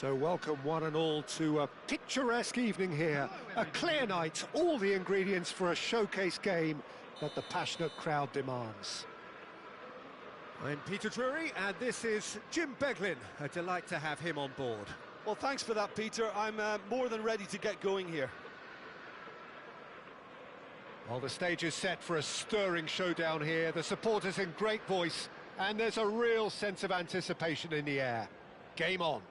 So welcome one and all to a picturesque evening here. A clear night, all the ingredients for a showcase game that the passionate crowd demands. I'm Peter Drury and this is Jim Beglin. A delight to have him on board. Well, thanks for that, Peter. I'm more than ready to get going here. Well, the stage is set for a stirring showdown here. The supporters in great voice, and there's a real sense of anticipation in the air. Game on.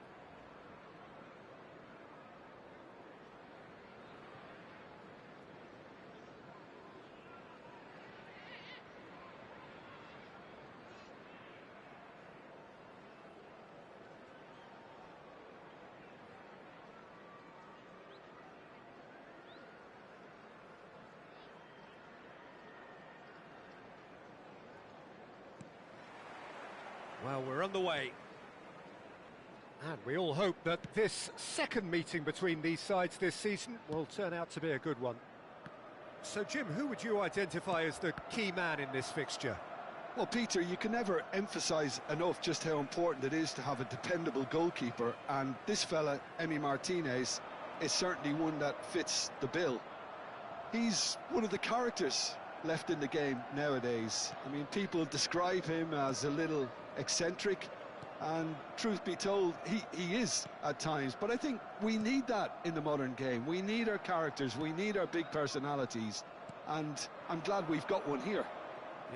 Well, we're on the way. And we all hope that this second meeting between these sides this season will turn out to be a good one. So, Jim, who would you identify as the key man in this fixture? Well, Peter, you can never emphasise enough just how important it is to have a dependable goalkeeper, and this fella, Emi Martinez, is certainly one that fits the bill. He's one of the characters left in the game nowadays. I mean, people describe him as a little eccentric, and truth be told, he is at times, but I think we need that in the modern game. We need our characters, we need our big personalities, and I'm glad we've got one here.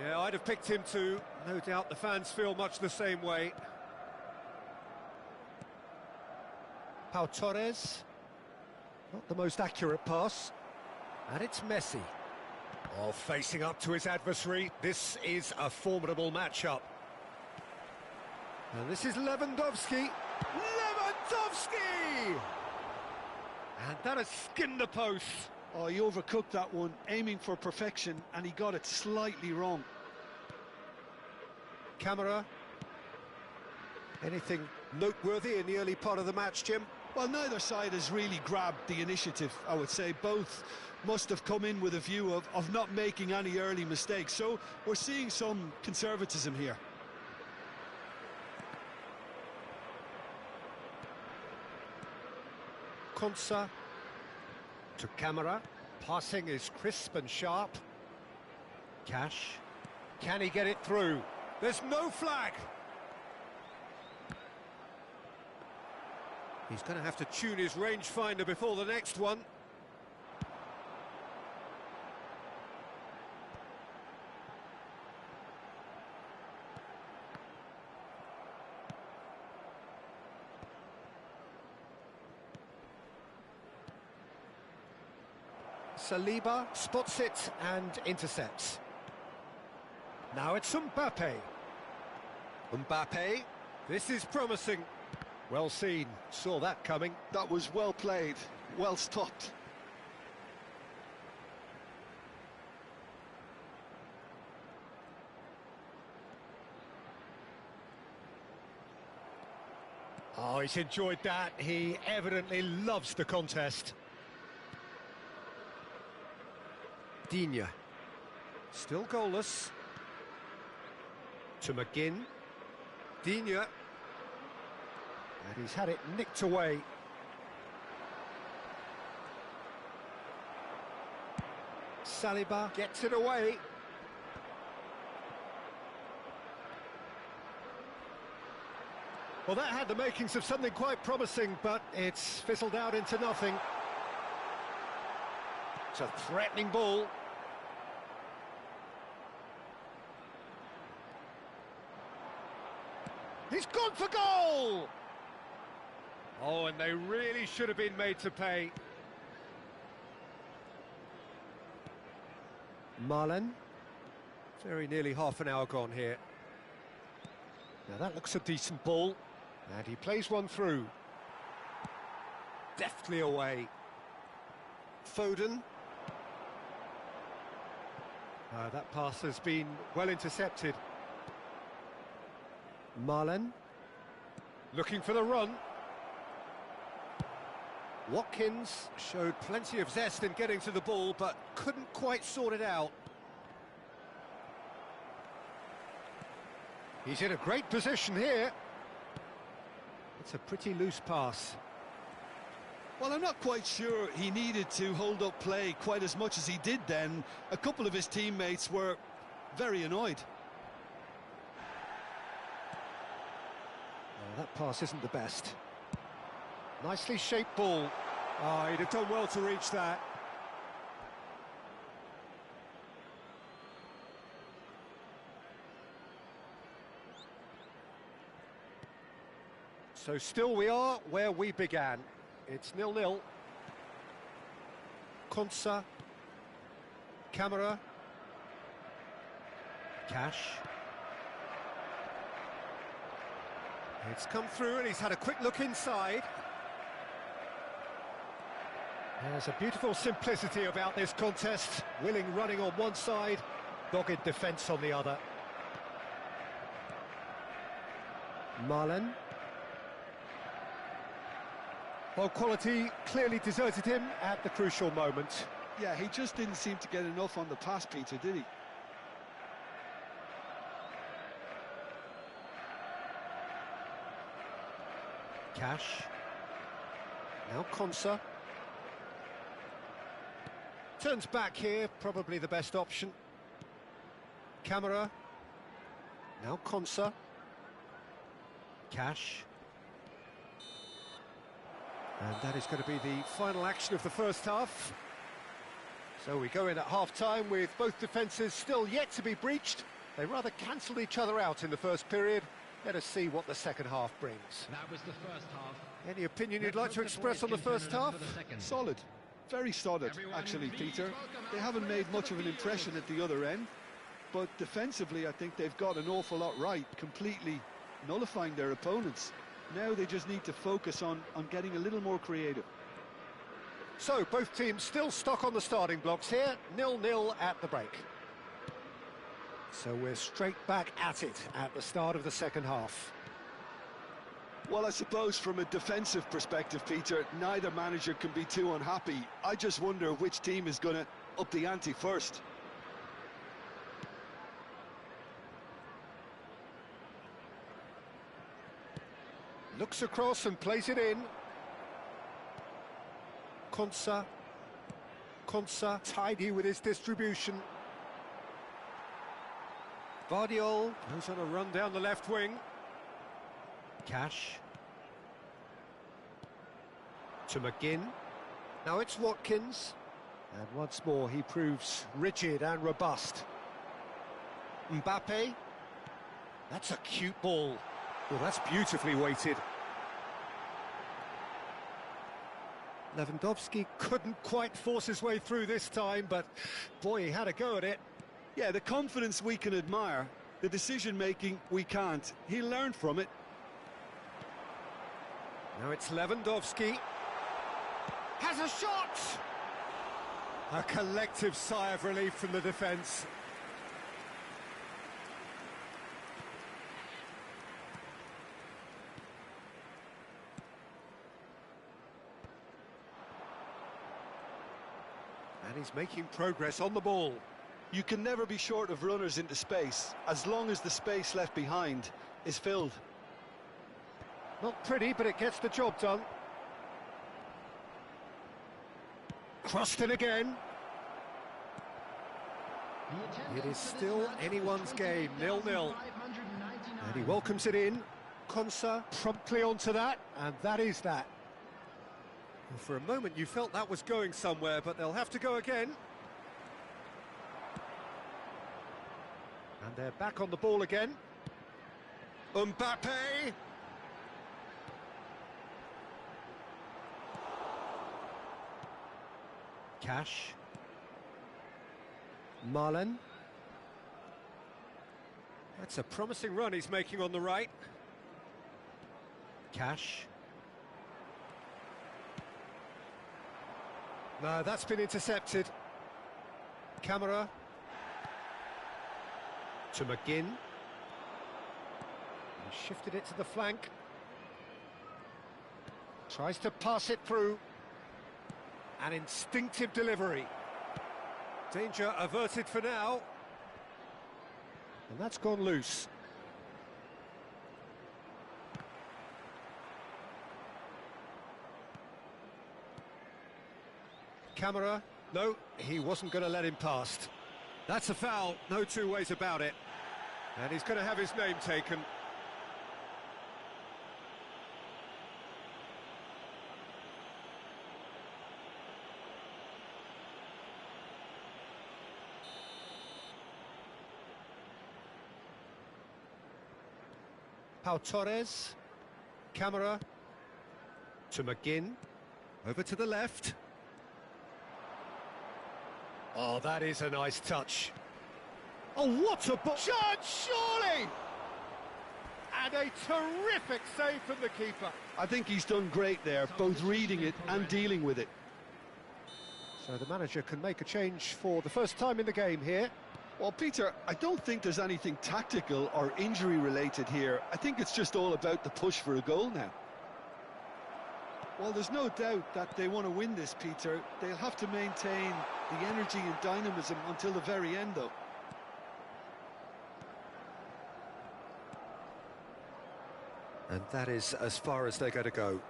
Yeah, I'd have picked him too. No doubt the fans feel much the same way. Pau Torres, not the most accurate pass, and it's Messi. Oh, facing up to his adversary, this is a formidable matchup. And this is Lewandowski. Lewandowski! And that has skinned the post. Oh, he overcooked that one, aiming for perfection, and he got it slightly wrong. Camera. Anything noteworthy in the early part of the match, Jim? Well, neither side has really grabbed the initiative, I would say. Both must have come in with a view of not making any early mistakes. So we're seeing some conservatism here. Konsa to Camera. Passing is crisp and sharp. Cash. Can he get it through? There's no flag. He's going to have to tune his rangefinder before the next one. Saliba spots it and intercepts. Now it's Mbappe. Mbappe, this is promising. Well seen, saw that coming. That was well played, well stopped. Oh, he's enjoyed that. He evidently loves the contest. Digne, still goalless. To McGinn. Digne. And he's had it nicked away. Saliba gets it away. Well, that had the makings of something quite promising, but it's fizzled out into nothing. It's a threatening ball. He's gone for goal! Oh, and they really should have been made to pay. Marlen. Very nearly half an hour gone here. Now that looks a decent ball. And he plays one through. Deftly away. Foden. That pass has been well intercepted. Marlen. Looking for the run. Watkins showed plenty of zest in getting to the ball, but couldn't quite sort it out. He's in a great position here. It's a pretty loose pass. Well, I'm not quite sure he needed to hold up play quite as much as he did then. A couple of his teammates were very annoyed. Oh, that pass isn't the best. Nicely shaped ball. Oh, he'd have done well to reach that. So still we are where we began. It's 0-0. Konsa. Camera. Cash. It's come through and he's had a quick look inside. There's a beautiful simplicity about this contest. Willing running on one side, dogged defence on the other. Marlen. Well, quality clearly deserted him at the crucial moment. Yeah, he just didn't seem to get enough on the pass, Peter, did he? Cash. Now Konsa. Turns back here, probably the best option. Camera. Now Konsa. Cash. And that is going to be the final action of the first half. So we go in at half-time with both defences still yet to be breached. They rather cancelled each other out in the first period. Let us see what the second half brings. That was the first half. Any opinion you'd like to express on the first half? Solid. Very solid, actually, Peter. They haven't made much of an impression at the other end, but defensively I think they've got an awful lot right, completely nullifying their opponents. Now they just need to focus on getting a little more creative. So both teams still stuck on the starting blocks here, 0-0 at the break. So we're straight back at it at the start of the second half. Well, I suppose from a defensive perspective, Peter, neither manager can be too unhappy. I just wonder which team is going to up the ante first. Looks across and plays it in. Konsa. Konsa tidy with his distribution. Bardiol goes on a run down the left wing. Cash. To McGinn. Now it's Watkins. And once more he proves rigid and robust. Mbappe. That's a cute ball. Well, that's beautifully weighted. Lewandowski couldn't quite force his way through this time, but boy, he had a go at it. Yeah, the confidence we can admire, the decision-making we can't. He learned from it. Now it's Lewandowski. Has a shot! A collective sigh of relief from the defence. And he's making progress on the ball. You can never be short of runners into space, as long as the space left behind is filled. Not pretty, but it gets the job done. Crossed in again. It is still anyone's game, 0-0. And he welcomes it in. Konsa promptly onto that, and that is that. Well, for a moment you felt that was going somewhere, but they'll have to go again. And they're back on the ball again. Mbappe! Cash. Marlen. That's a promising run he's making on the right. Cash. No, that's been intercepted. Camera. To McGinn. He shifted it to the flank. Tries to pass it through. An instinctive delivery. Danger averted for now. And that's gone loose. Camera. No, he wasn't going to let him past. That's a foul, no two ways about it. And he's going to have his name taken. Pau Torres. Camera. To McGinn. Over to the left. Oh, that is a nice touch. Oh, what a ball! Chance, surely! And a terrific save from the keeper. I think he's done great there, both reading it and dealing with it. So the manager can make a change for the first time in the game here. Well, Peter, I don't think there's anything tactical or injury related here. I think it's just all about the push for a goal now. Well, there's no doubt that they want to win this, Peter. They'll have to maintain the energy and dynamism until the very end, though. And that is as far as they're going to go.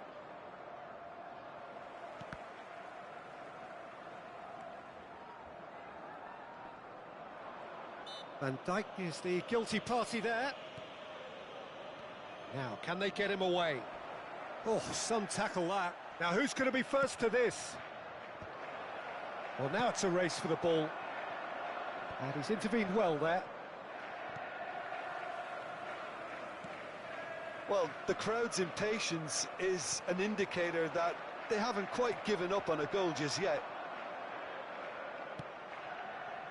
Van Dijk is the guilty party there. Now, can they get him away? Oh, some tackle that. Now, who's going to be first to this? Well, now it's a race for the ball. And he's intervened well there. Well, the crowd's impatience is an indicator that they haven't quite given up on a goal just yet.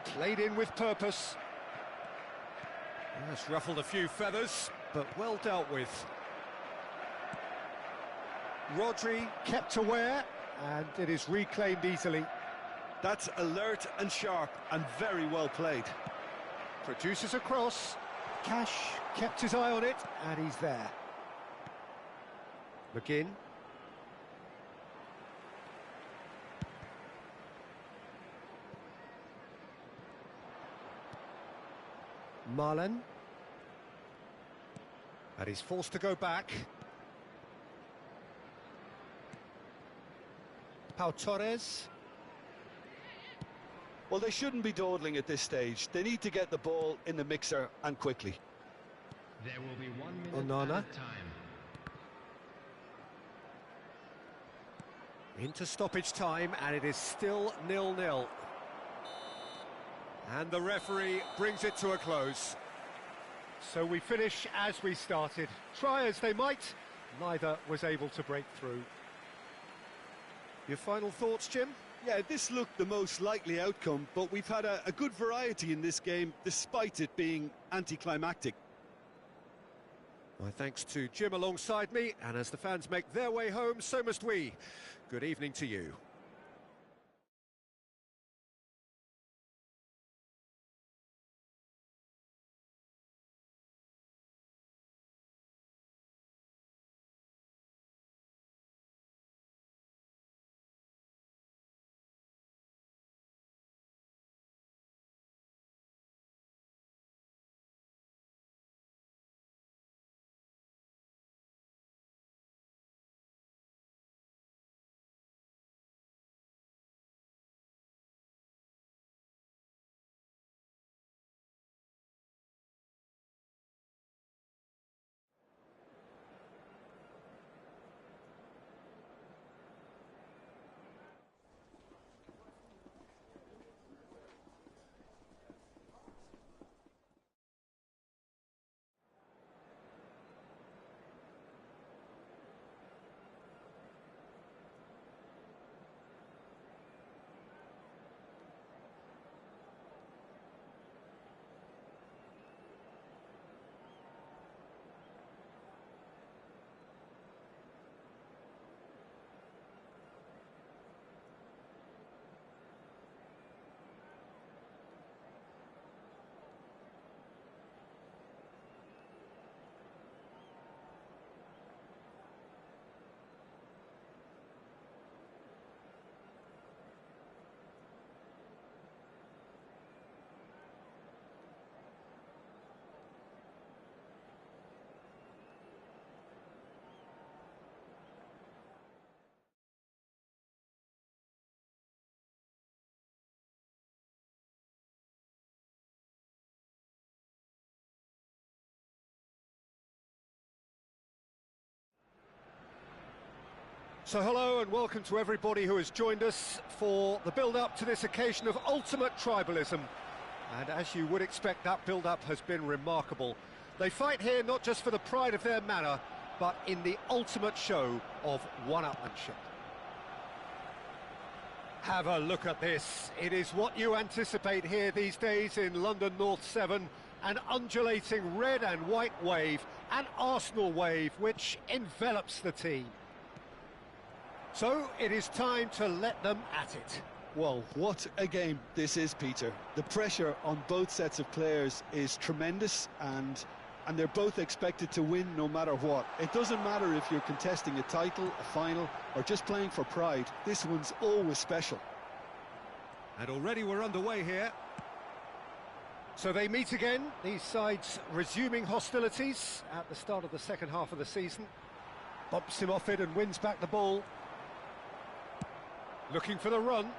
Played in with purpose. That's ruffled a few feathers, but well dealt with. Rodri kept aware, and it is reclaimed easily. That's alert and sharp and very well played. Produces a cross. Cash kept his eye on it, and he's there. McGinn. Marlon. And he's forced to go back. Pau Torres. Well, they shouldn't be dawdling at this stage. They need to get the ball in the mixer and quickly. There will be 1 minute Onana. at a time. Into stoppage time, and it is still 0-0. And the referee brings it to a close. So we finish as we started. Try as they might, neither was able to break through. Your final thoughts, Jim? Yeah, this looked the most likely outcome, but we've had a good variety in this game, despite it being anticlimactic. My thanks to Jim alongside me, and as the fans make their way home, so must we. Good evening to you. So hello and welcome to everybody who has joined us for the build-up to this occasion of ultimate tribalism. And as you would expect, that build-up has been remarkable. They fight here not just for the pride of their manor, but in the ultimate show of one-upmanship. Have a look at this. It is what you anticipate here these days in London North 7, an undulating red and white wave, an Arsenal wave which envelops the team. So it is time to let them at it. Well, what a game this is, Peter. The pressure on both sets of players is tremendous, and they're both expected to win no matter what. It doesn't matter if you're contesting a title, a final, or just playing for pride. This one's always special. And already we're underway here. So they meet again, these sides resuming hostilities at the start of the second half of the season. Bumps him off it and wins back the ball. Looking for the run.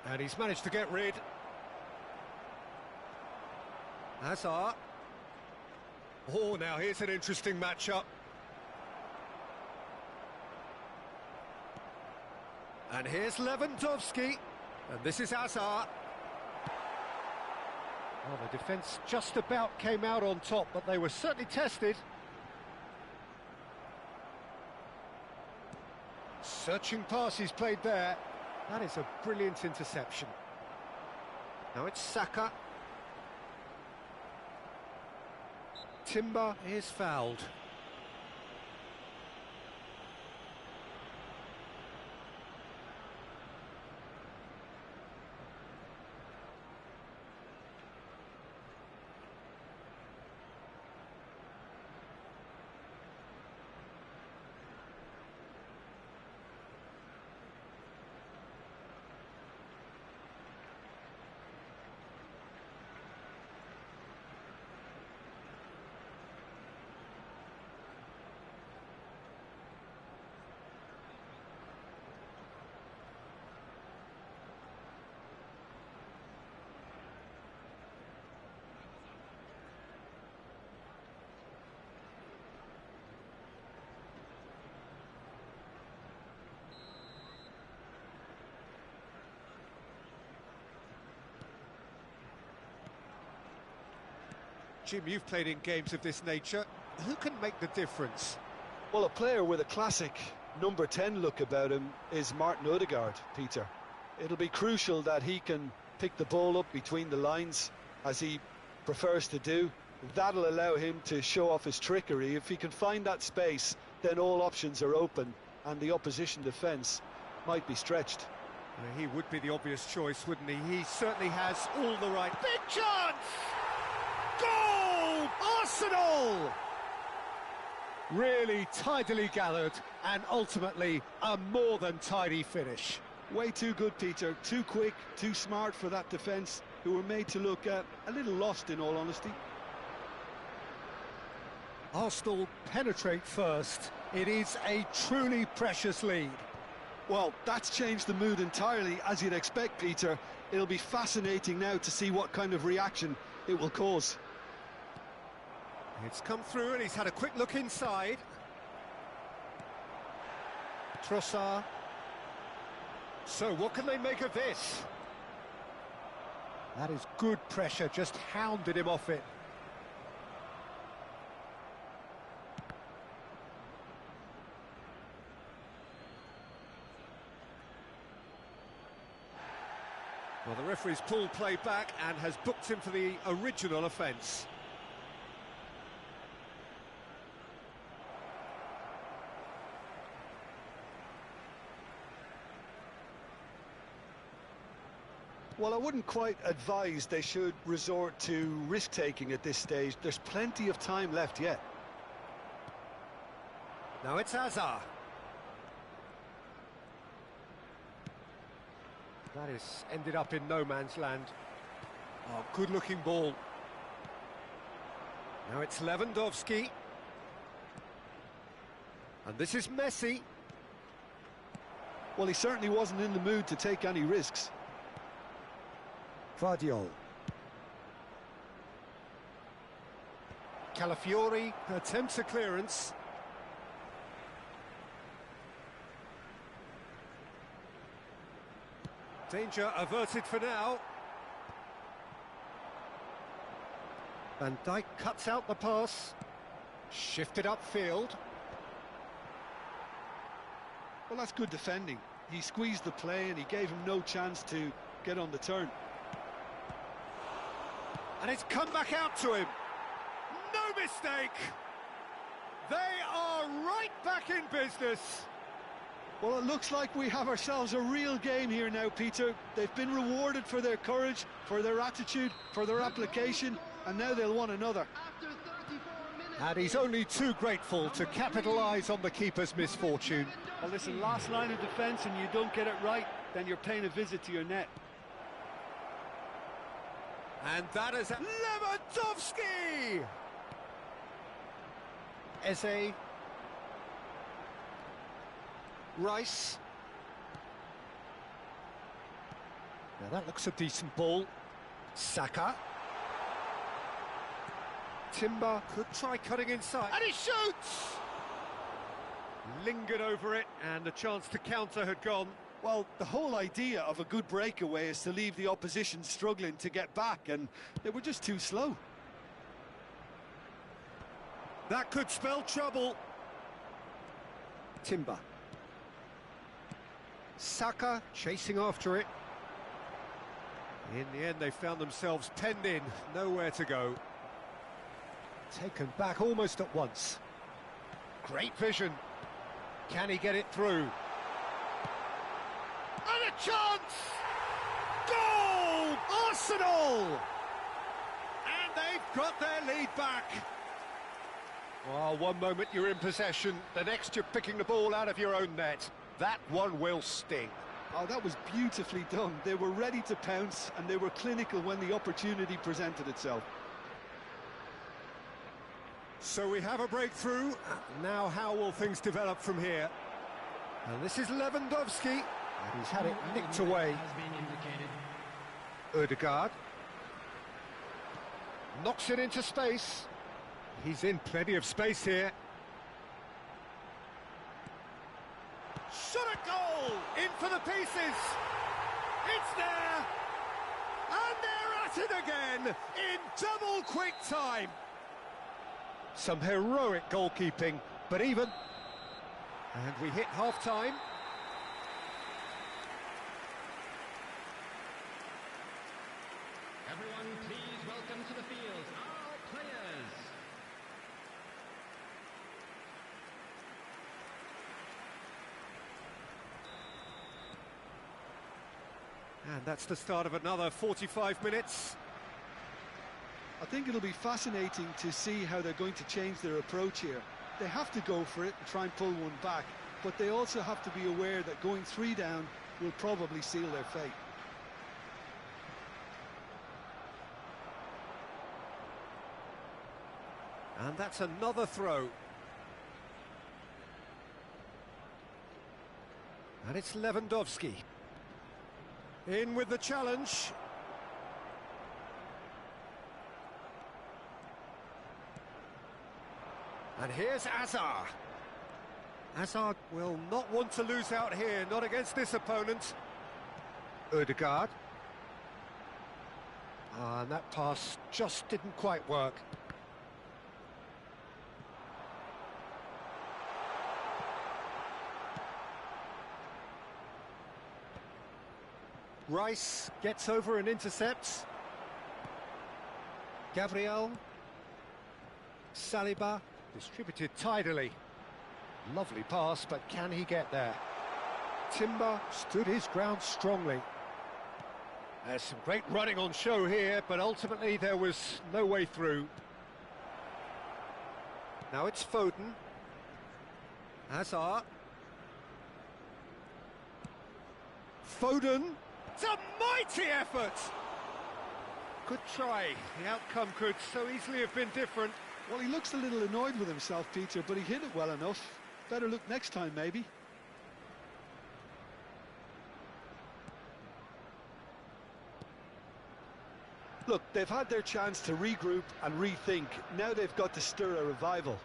And he's managed to get rid. Hazard. Oh, now here's an interesting matchup. And here's Lewandowski. And this is Hazard. Well, the defence just about came out on top, but they were certainly tested. Searching pass he's played there. That is a brilliant interception. Now it's Saka. Timber is fouled. Jim, you've played in games of this nature. Who can make the difference? Well, a player with a classic number 10 look about him is Martin Odegaard, Peter. It'll be crucial that he can pick the ball up between the lines, as he prefers to do. That'll allow him to show off his trickery. If he can find that space, then all options are open, and the opposition defence might be stretched. He would be the obvious choice, wouldn't he? He certainly has all the right... Big chance! Goal! Arsenal! Really tidily gathered, and ultimately a more than tidy finish. Way too good, Peter. Too quick, too smart for that defence, who were made to look a little lost, in all honesty. Arsenal penetrate first. It is a truly precious lead. Well, that's changed the mood entirely, as you'd expect, Peter. It'll be fascinating now to see what kind of reaction it will cause. It's come through and he's had a quick look inside. Trossard. So what can they make of this? That is good pressure, just hounded him off it. Well, the referee's pulled play back and has booked him for the original offence. Well, I wouldn't quite advise they should resort to risk-taking at this stage. There's plenty of time left yet. Now it's Hazard. That is ended up in no man's land. Oh, good-looking ball. Now it's Lewandowski. And this is Messi. Well, he certainly wasn't in the mood to take any risks. Vardiol. Calafiori attempts a clearance. Danger averted for now. Van Dijk cuts out the pass. Shifted upfield. Well, that's good defending. He squeezed the play and he gave him no chance to get on the turn. And it's come back out to him. No mistake. They are right back in business. Well, it looks like we have ourselves a real game here now, Peter. They've been rewarded for their courage, for their attitude, for their application, and now they'll want another. And he's only too grateful to capitalise on the keeper's misfortune. Well, listen, last line of defence and you don't get it right, then you're paying a visit to your net. And that is Lewandowski! Eze. Rice. Now that looks a decent ball. Saka. Timber could try cutting inside. And he shoots! Lingered over it, and the chance to counter had gone. Well, the whole idea of a good breakaway is to leave the opposition struggling to get back, and they were just too slow. That could spell trouble. Timber. Saka chasing after it. In the end, they found themselves penned in, nowhere to go. Taken back almost at once. Great vision. Can he get it through? And a chance! Goal! Arsenal! And they've got their lead back. Well, one moment you're in possession, the next you're picking the ball out of your own net. That one will sting. Oh, that was beautifully done. They were ready to pounce, and they were clinical when the opportunity presented itself. So we have a breakthrough. Now how will things develop from here? And this is Lewandowski, and he's had it nicked away. Ødegaard knocks it into space. He's in plenty of space here. Shot a goal! In for the pieces! It's there! And they're at it again in double quick time. Some heroic goalkeeping, but even. And we hit half-time. Everyone, please welcome to the field our players. And that's the start of another 45 minutes. I think it'll be fascinating to see how they're going to change their approach here. They have to go for it and try and pull one back, but they also have to be aware that going 3 down will probably seal their fate. And that's another throw. And it's Lewandowski. In with the challenge. And here's Hazard. Hazard will not want to lose out here, not against this opponent. Ødegaard. And that pass just didn't quite work. Rice gets over and intercepts. Gabriel. Saliba. Distributed tidily. Lovely pass, but can he get there? Timber stood his ground strongly. There's some great running on show here, but ultimately there was no way through. Now it's Foden. Hazard. Foden. It's a mighty effort! Good try. The outcome could so easily have been different. Well, he looks a little annoyed with himself, Peter, but he hit it well enough. Better look next time, maybe. Look, they've had their chance to regroup and rethink. Now they've got to stir a revival.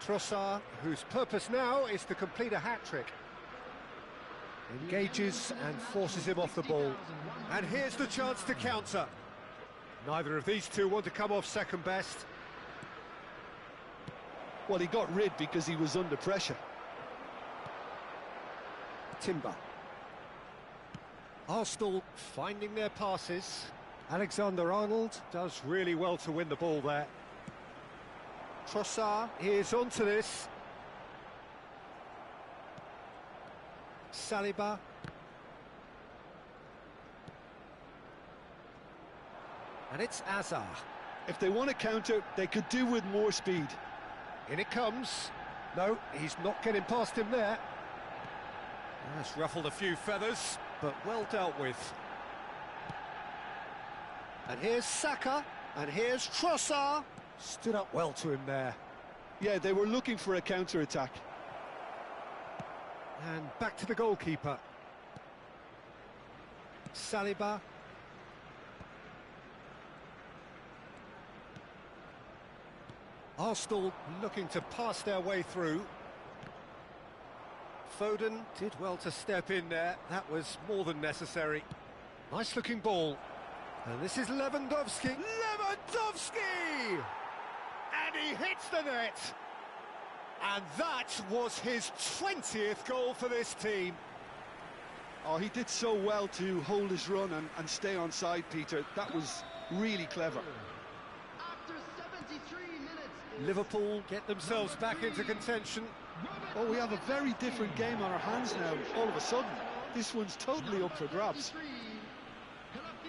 Trossard, whose purpose now is to complete a hat-trick. Engages and forces him off the ball. And here's the chance to counter. Neither of these two want to come off second best. Well, he got rid because he was under pressure. Timber. Arsenal finding their passes. Alexander-Arnold does really well to win the ball there. Trossard is onto this. Saliba. And it's Azar. If they want to counter, they could do with more speed. In it comes. No, he's not getting past him there. That's ruffled a few feathers, but well dealt with. And here's Saka, and here's Trossard. Stood up well to him there. Yeah, they were looking for a counter-attack. And back to the goalkeeper. Saliba. Arsenal looking to pass their way through. Foden did well to step in there. That was more than necessary. Nice looking ball. And this is Lewandowski. Lewandowski! And he hits the net. And that was his 20th goal for this team. Oh, he did so well to hold his run and stay on side, Peter. That was really clever. After 73 minutes. Liverpool get themselves back into contention. Oh, we have a very different game on our hands now, all of a sudden. This one's totally up for grabs.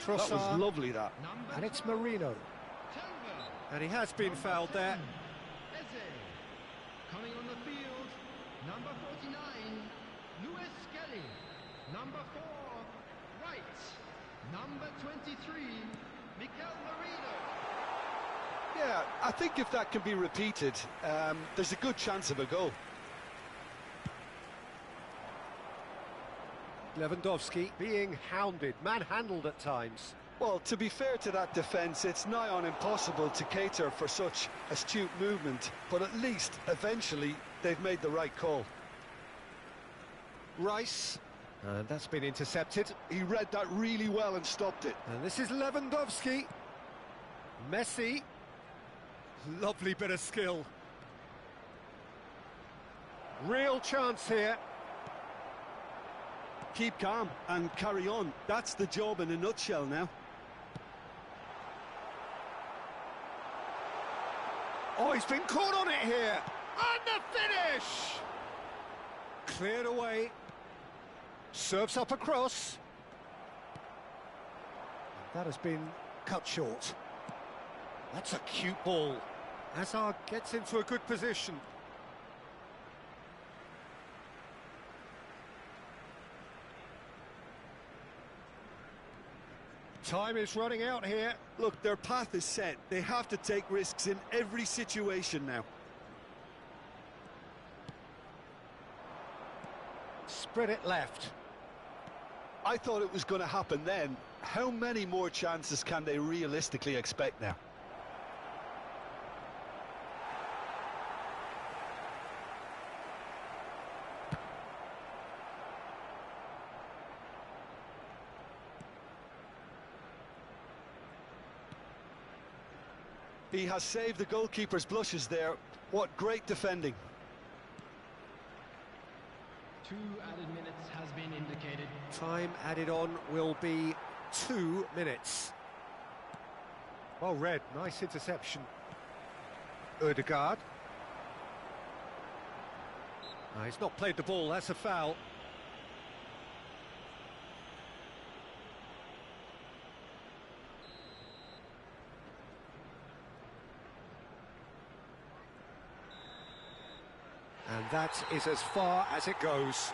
That was lovely, that. And it's Marino. And he has been fouled there. Coming on the field, number 49, Lewis Kelly. Number 4, White. Number 23, Mikel Marino. Yeah, I think if that can be repeated, there's a good chance of a goal. Lewandowski being hounded, manhandled at times. Well, to be fair to that defence, it's nigh on impossible to cater for such astute movement, but at least, eventually, they've made the right call. Rice, and that's been intercepted. He read that really well and stopped it. And this is Lewandowski. Messi. Lovely bit of skill. Real chance here. Keep calm and carry on. That's the job in a nutshell now. Oh, he's been caught on it here. And the finish! Cleared away. Serves up a cross. That has been cut short. That's a cute ball. Hazard gets into a good position. Time is running out here. Look, their path is set. They have to take risks in every situation now. Spread it left. I thought it was going to happen then. How many more chances can they realistically expect now? He has saved the goalkeeper's blushes there. What great defending. 2 added minutes has been indicated. Time added on will be 2 minutes. Well read, nice interception. Ødegaard. He's not played the ball, that's a foul. And that is as far as it goes.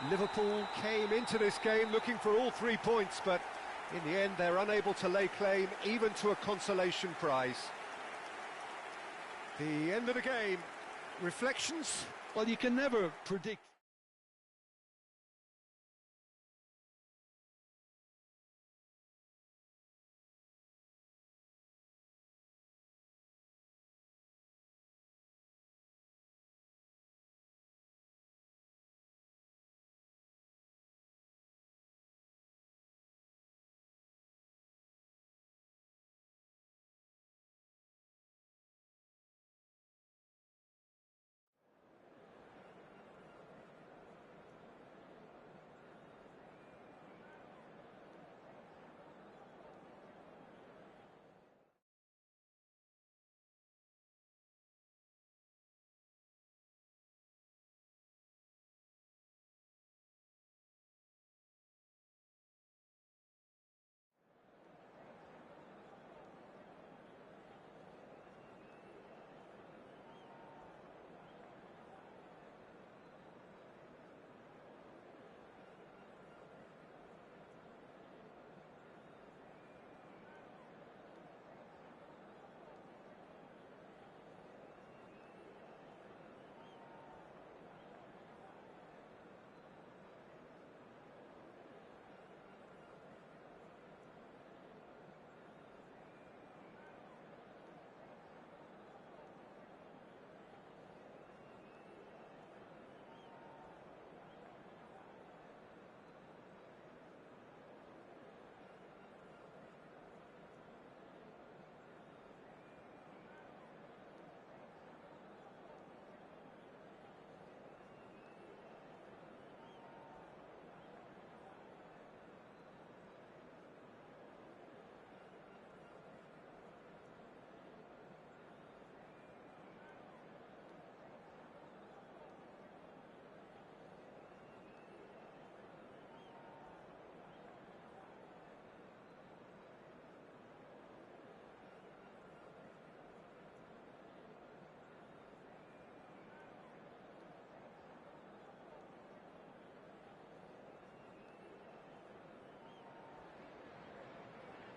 Liverpool came into this game looking for all 3 points, but in the end they're unable to lay claim even to a consolation prize. The end of the game. Reflections? Well, you can never predict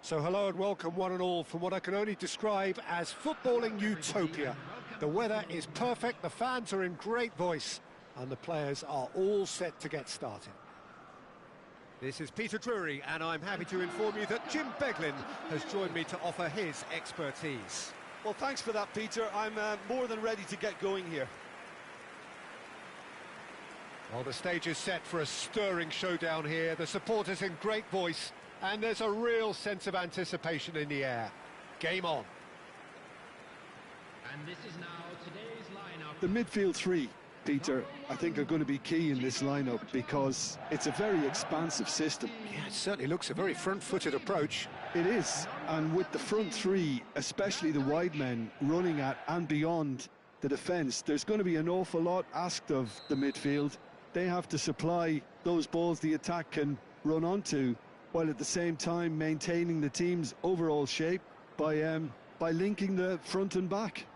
So hello and welcome one and all from what I can only describe as footballing utopia. The weather is perfect, the fans are in great voice, and the players are all set to get started. This is Peter Drury, and I'm happy to inform you that Jim Beglin has joined me to offer his expertise. Well, thanks for that, Peter. I'm more than ready to get going here. Well, the stage is set for a stirring showdown here. The supporters in great voice, and there's a real sense of anticipation in the air. Game on. And this is now today's lineup. The midfield three, Peter, I think are going to be key in this lineup because it's a very expansive system. Yeah, it certainly looks a very front-footed approach. It is, and with the front three, especially the wide men, running at and beyond the defence, there's going to be an awful lot asked of the midfield. They have to supply those balls the attack can run onto, while at the same time maintaining the team's overall shape by linking the front and back.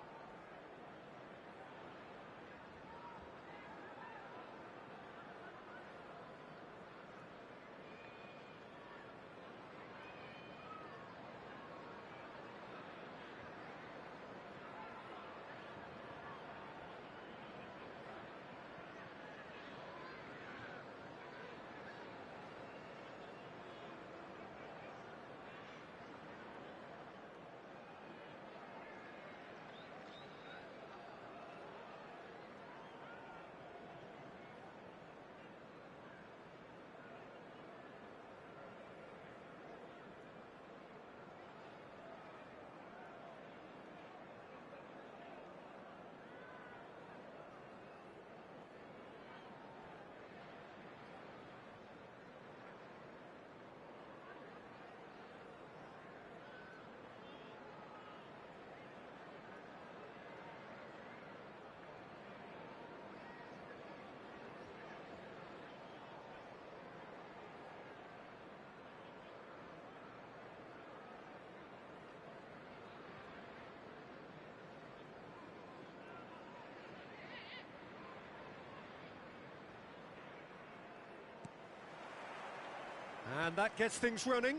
And that gets things running.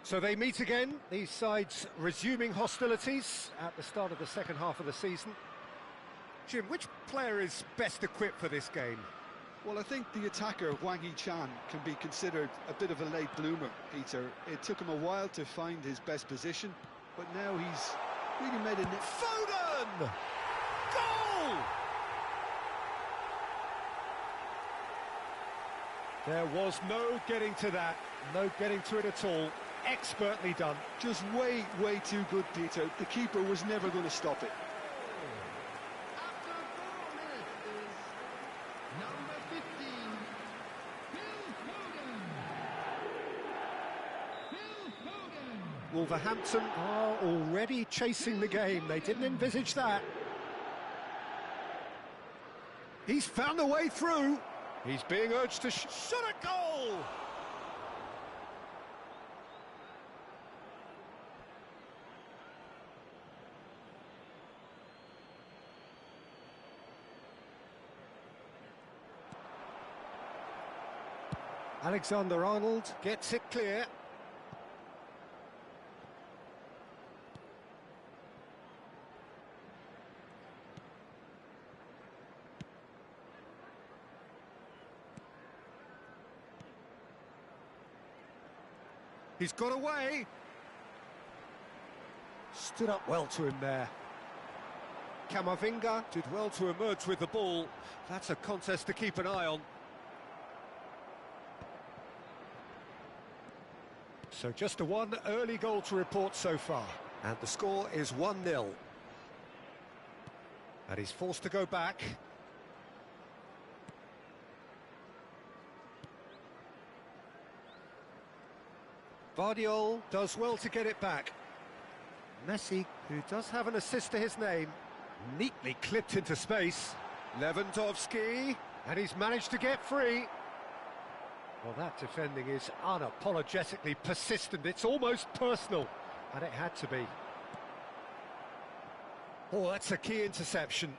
So they meet again, these sides resuming hostilities at the start of the second half of the season. Jim, which player is best equipped for this game? Well, I think the attacker, Wang Yi-chan, can be considered a bit of a late bloomer, Peter. It took him a while to find his best position, but now he's really made a... Foden! Goal! There was no getting to that, no getting to it at all. Expertly done. Just way too good, Peter. The keeper was never going to stop it. After 4 minutes is number 15, Phil Foden. Wolverhampton are already chasing the game. They didn't envisage that. He's found a way through. He's being urged to shot a goal! Alexander-Arnold gets it clear. He's got away. Stood up well to him there. Camavinga did well to emerge with the ball. That's a contest to keep an eye on. So just the one early goal to report so far. And the score is 1-0. And he's forced to go back. Vardiol does well to get it back. Messi, who does have an assist to his name, neatly clipped into space. Lewandowski, and he's managed to get free. Well, that defending is unapologetically persistent. It's almost personal, and it had to be. Oh, that's a key interception.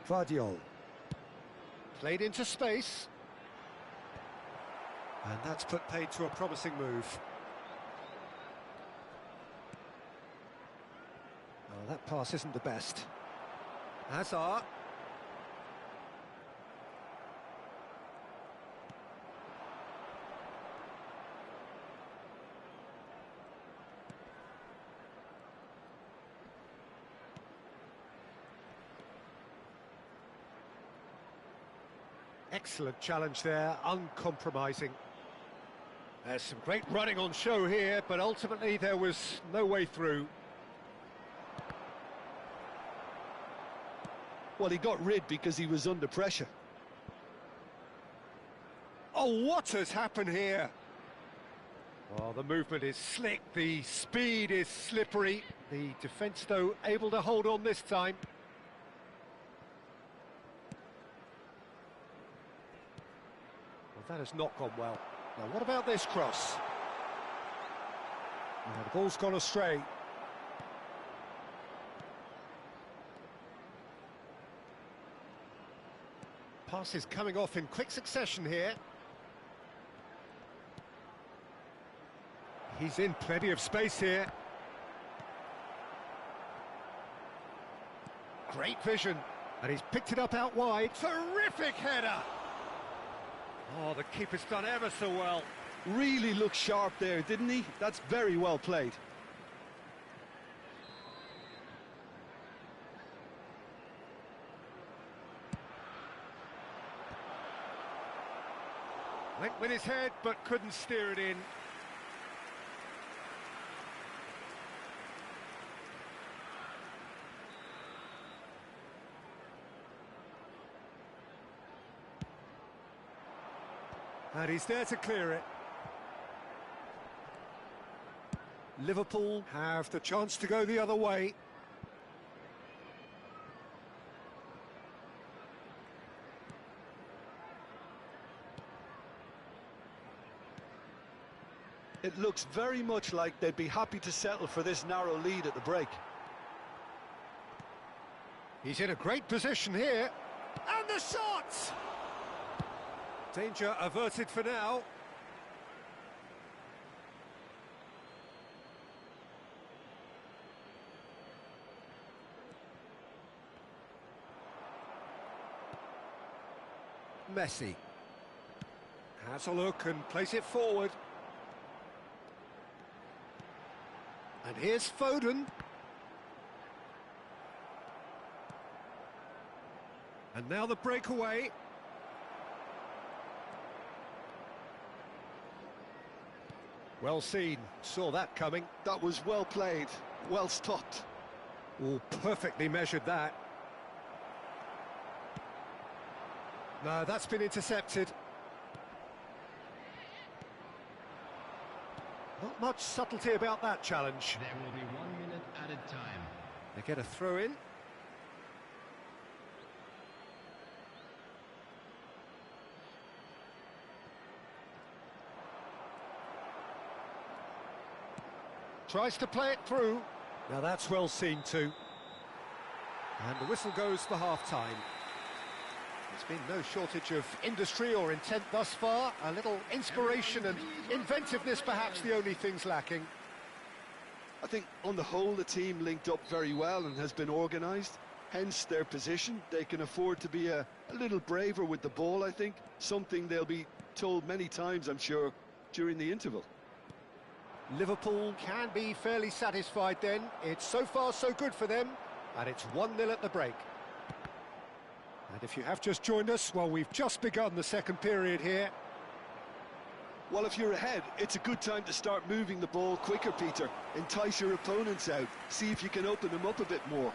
Vardiol. Played into space. And that's put paid to a promising move. Oh, that pass isn't the best. Hazard. Excellent challenge there, uncompromising. There's some great running on show here, but ultimately there was no way through. Well, he got rid because he was under pressure. Oh, what has happened here? Oh, the movement is slick, the speed is slippery. The defence, though, able to hold on this time. Well, that has not gone well. Now, what about this cross? The ball's gone astray. Passes coming off in quick succession here. He's in plenty of space here. Great vision, and he's picked it up out wide. Terrific header! Oh, the keeper's done ever so well. Really looked sharp there, didn't he? That's very well played. Went with his head, but couldn't steer it in. And he's there to clear it. Liverpool have the chance to go the other way. It looks very much like they'd be happy to settle for this narrow lead at the break. He's in a great position here. And the shot! Danger averted for now. Messi has a look and plays it forward. And here's Foden. And now the breakaway. Well seen, saw that coming. That was well played, well stopped. Oh, perfectly measured that. No, that's been intercepted. Not much subtlety about that challenge. There will be 1 minute added time. They get a throw in. Tries to play it through. Now that's well seen too. And the whistle goes for half-time. There's been no shortage of industry or intent thus far. A little inspiration and inventiveness perhaps the only things lacking. I think on the whole the team linked up very well and has been organised. Hence their position. They can afford to be a little braver with the ball, I think. Something they'll be told many times, I'm sure, during the interval. Liverpool can be fairly satisfied then. It's so far so good for them, and it's 1-0 at the break. And if you have just joined us, well, we've just begun the second period here. Well, if you're ahead, it's a good time to start moving the ball quicker, Peter. Entice your opponents out. See if you can open them up a bit more.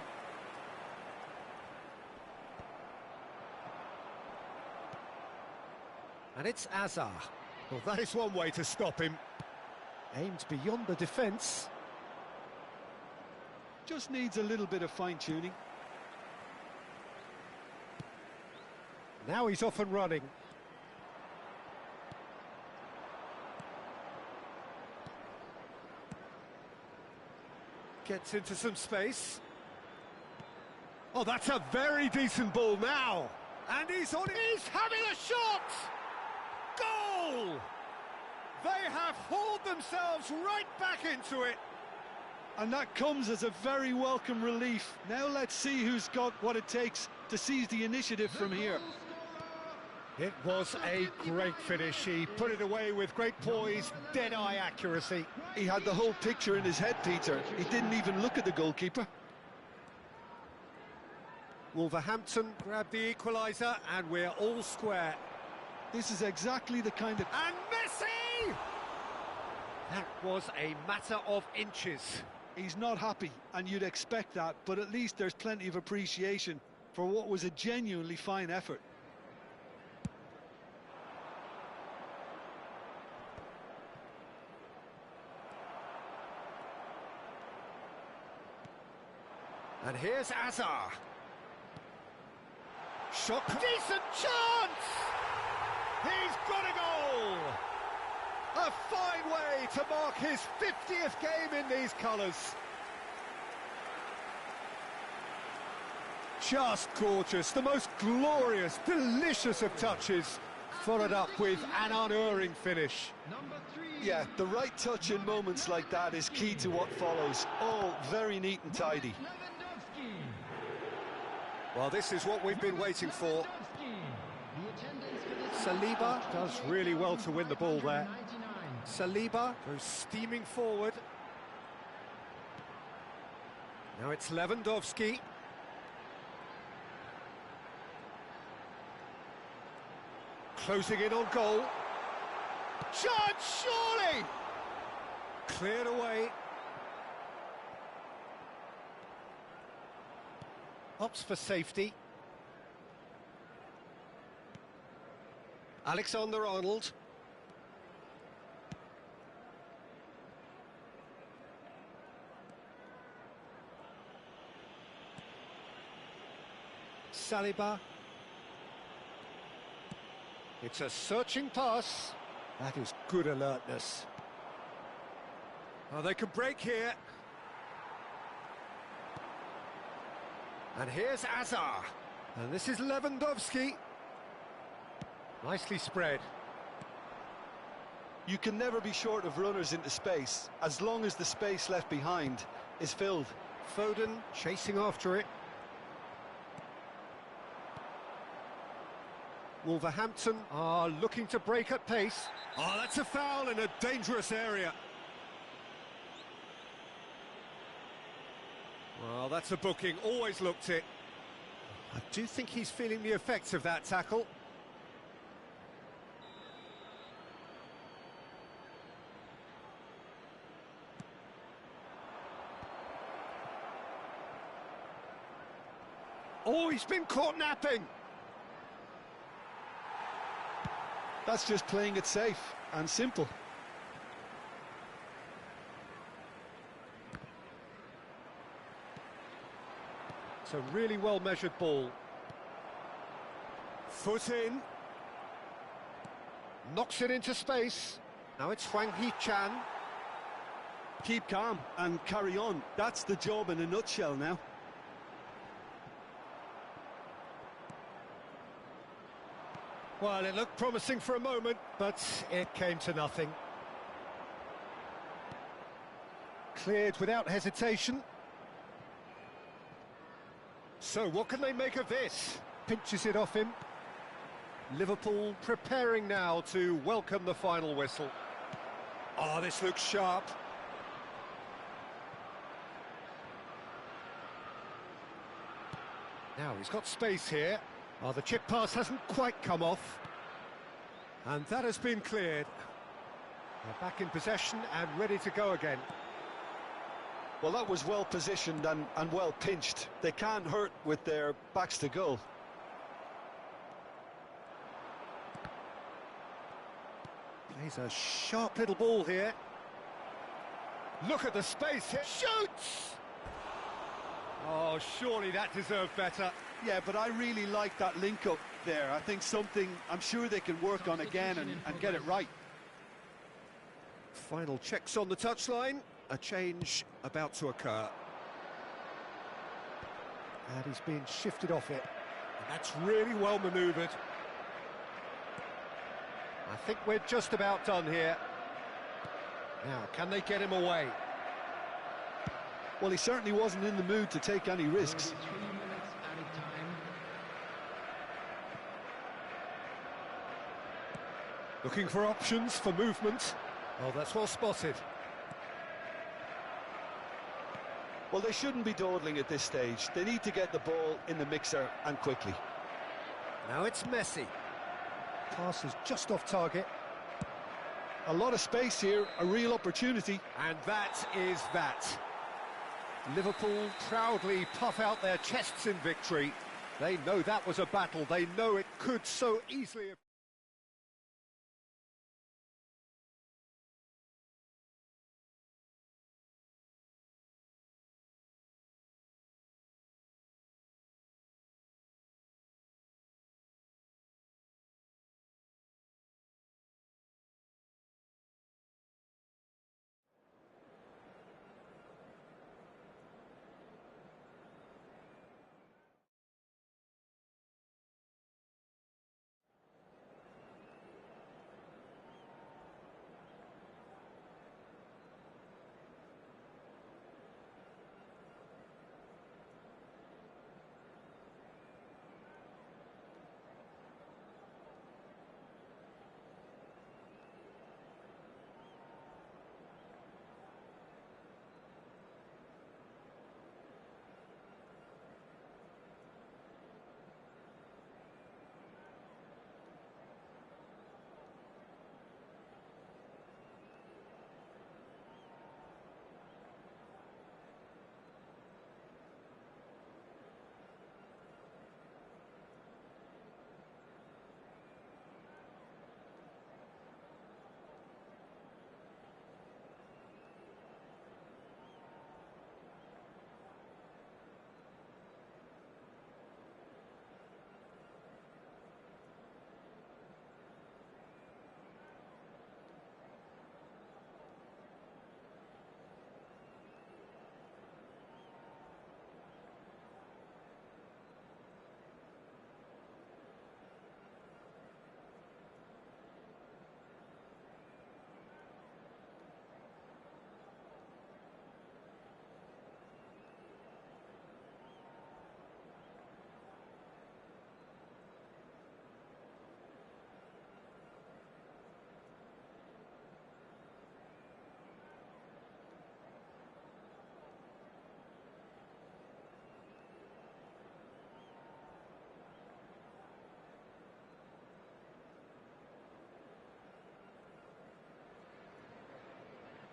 And it's Hazard. Well, that is one way to stop him. Aimed beyond the defence. Just needs a little bit of fine-tuning. Now he's off and running. Gets into some space. Oh, that's a very decent ball now. And he's having a shot! Goal! They have hauled themselves right back into it. And that comes as a very welcome relief. Now let's see who's got what it takes to seize the initiative from here. It was a great finish. He put it away with great poise, dead-eye accuracy. He had the whole picture in his head, Peter. He didn't even look at the goalkeeper. Wolverhampton grabbed the equaliser, and we're all square. This is exactly the kind of... And Messi! That was a matter of inches. He's not happy, and you'd expect that, but at least there's plenty of appreciation for what was a genuinely fine effort. And here's Azar. Shot. Decent chance! He's got a goal! A fine way to mark his 50th game in these colours. Just gorgeous, the most glorious, delicious of touches, followed up with an unerring finish. Yeah, the right touch in moments like that is key to what follows. All very neat and tidy. Well, this is what we've been waiting for. Saliba does really well to win the ball there. Saliba goes steaming forward. Now it's Lewandowski. Closing in on goal. Chance, surely! Cleared away. Opts for safety. Alexander-Arnold. Saliba. It's a searching pass. That is good alertness. Oh, they can break here. And here's Azar. And this is Lewandowski. Nicely spread. You can never be short of runners into space, as long as the space left behind is filled. Foden chasing after it. Wolverhampton are looking to break at pace. Oh, that's a foul in a dangerous area. Well, that's a booking, always looked it. I do think he's feeling the effects of that tackle. Oh, he's been caught napping. That's just playing it safe and simple. It's a really well-measured ball. Foot in. Knocks it into space. Now it's Hwang Hee-chan. Keep calm and carry on. That's the job in a nutshell now. Well, it looked promising for a moment, but it came to nothing. Cleared without hesitation. So, what can they make of this? Pinches it off him. Liverpool preparing now to welcome the final whistle. Oh, this looks sharp. Now, he's got space here. Oh, the chip pass hasn't quite come off. And that has been cleared. They're back in possession and ready to go again. Well, that was well positioned and well pinched. They can't hurt with their backs to goal. Plays a sharp little ball here. Look at the space here. Shoots! Oh, surely that deserved better. Yeah, but I really like that link-up there. I think something I'm sure they can work on again and get it right. Final checks on the touchline. A change about to occur. And he's been shifted off it. And that's really well manoeuvred. I think we're just about done here. Now, can they get him away? Well, he certainly wasn't in the mood to take any risks. 3 minutes added time. Looking for options for movement. Oh, that's well spotted. Well, they shouldn't be dawdling at this stage. They need to get the ball in the mixer and quickly. Now it's Messi. Pass is just off target. A lot of space here, a real opportunity. And that is that. Liverpool proudly puff out their chests in victory. They know that was a battle. They know it could so easily have...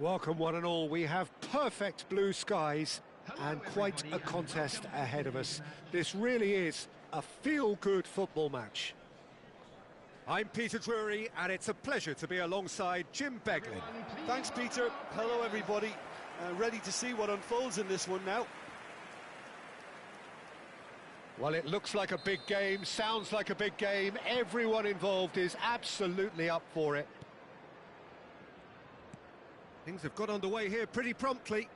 Welcome one and all. We have perfect blue skies and quite a contest ahead of us. This really is a feel-good football match. I'm Peter Drury, and it's a pleasure to be alongside Jim Beglin. Thanks, Peter. Hello, everybody. Ready to see what unfolds in this one now. Well, it looks like a big game, sounds like a big game. Everyone involved is absolutely up for it. Things have got underway here pretty promptly.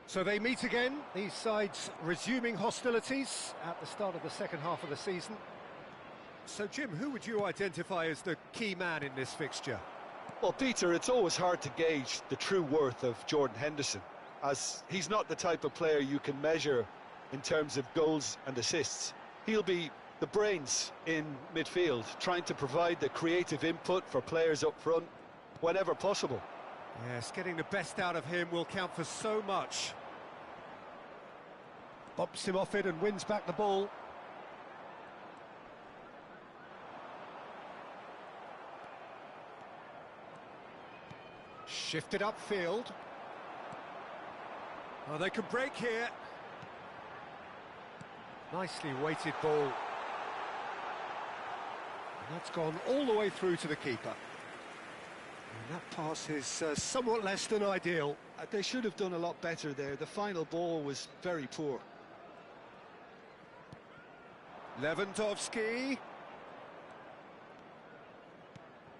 So they meet again, these sides resuming hostilities at the start of the second half of the season. So, Jim, who would you identify as the key man in this fixture? Well, Peter, it's always hard to gauge the true worth of Jordan Henderson, as he's not the type of player you can measure in terms of goals and assists. He'll be the brains in midfield, trying to provide the creative input for players up front whenever possible. Yes, getting the best out of him will count for so much. Bumps him off it and wins back the ball. Shifted upfield. Oh, they can break here. Nicely weighted ball. And that's gone all the way through to the keeper. And that pass is somewhat less than ideal. They should have done a lot better there. The final ball was very poor. Lewandowski.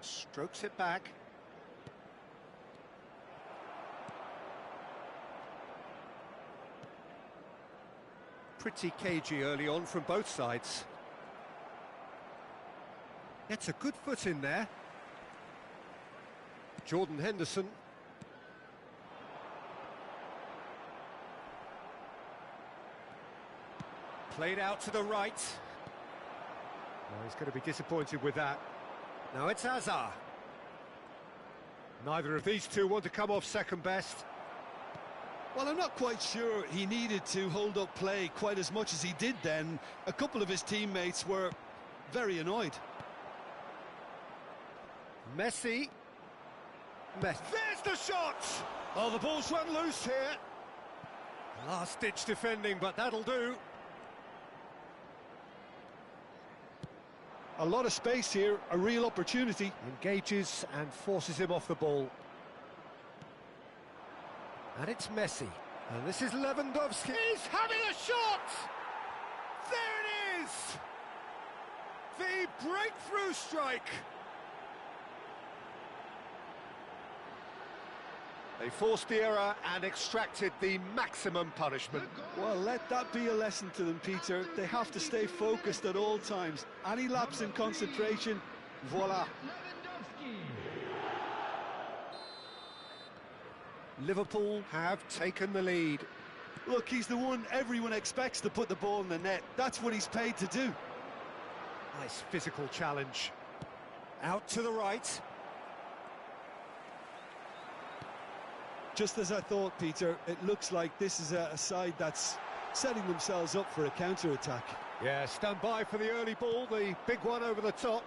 Strokes it back. Pretty cagey early on from both sides. Gets a good foot in there. Jordan Henderson. Played out to the right. Oh, he's going to be disappointed with that. Now it's Hazard. Neither of these two want to come off second best. Well, I'm not quite sure he needed to hold up play quite as much as he did then. A couple of his teammates were very annoyed. Messi. There's the shot! Oh, the ball's run loose here. Last-ditch defending, but that'll do. A lot of space here, a real opportunity. Engages and forces him off the ball. And it's Messi. And this is Lewandowski. He's having a shot! There it is! The breakthrough strike. They forced the error and extracted the maximum punishment. Well, let that be a lesson to them, Peter. They have to stay focused at all times. Any lapse in concentration, voila. Liverpool have taken the lead. Look, he's the one everyone expects to put the ball in the net. That's what he's paid to do. Nice physical challenge. Out to the right. Just as I thought, Peter, it looks like this is a side that's setting themselves up for a counter-attack. Yeah, stand by for the early ball, the big one over the top.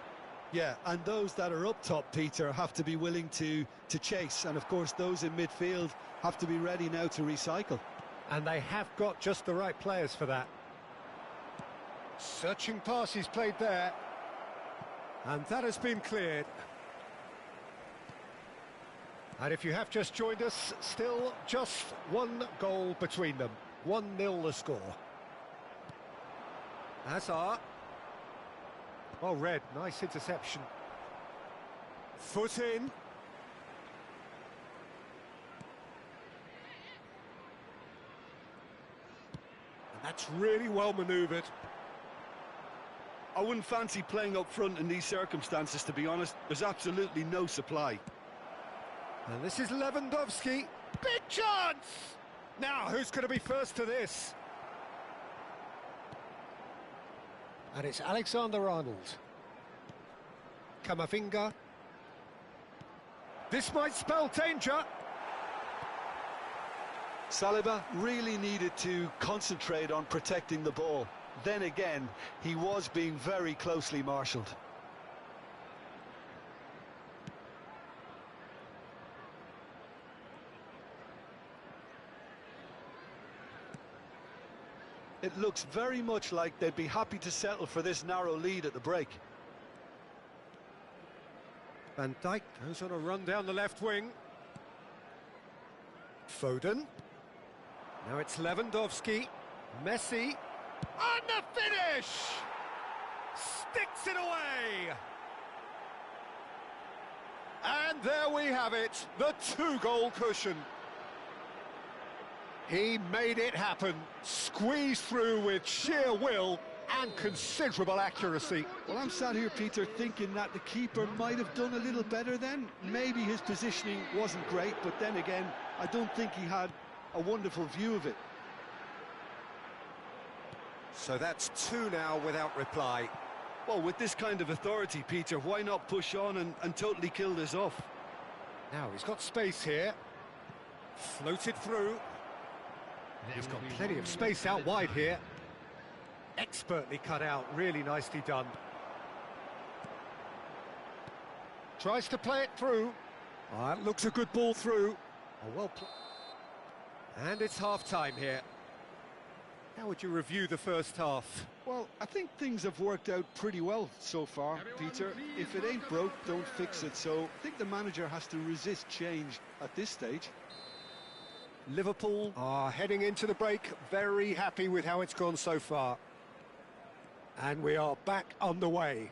Yeah, and those that are up top, Peter, have to be willing to chase. And, of course, those in midfield have to be ready now to recycle. And they have got just the right players for that. Searching pass is played there. And that has been cleared. And if you have just joined us, still just one goal between them. 1-0 the score. Hazard. Well read, nice interception. Foot in. And that's really well manoeuvred. I wouldn't fancy playing up front in these circumstances, to be honest. There's absolutely no supply. And this is Lewandowski. Big chance! Now, who's going to be first to this? And it's Alexander-Arnold. Camavinga. This might spell danger. Saliba really needed to concentrate on protecting the ball. Then again, he was being very closely marshalled. It looks very much like they'd be happy to settle for this narrow lead at the break. Van Dijk goes on a run down the left wing. Foden. Now it's Lewandowski. Messi. And the finish! Sticks it away! And there we have it, the 2-goal cushion. He made it happen, squeezed through with sheer will and considerable accuracy. Well, I'm sat here, Peter, thinking that the keeper might have done a little better then. Maybe his positioning wasn't great, but then again, I don't think he had a wonderful view of it. So that's 2 now without reply. Well, with this kind of authority, Peter, why not push on and totally kill this off? Now he's got space here. Floated through. He's got plenty of space out wide here. Expertly cut out, really nicely done. Tries to play it through. Oh, that looks a good ball through. Oh, well played. And it's half-time here. How would you review the first half? Well, I think things have worked out pretty well so far, Peter. If it ain't broke, don't fix it. So I think the manager has to resist change at this stage. Liverpool are heading into the break, very happy with how it's gone so far. And we are back on the way.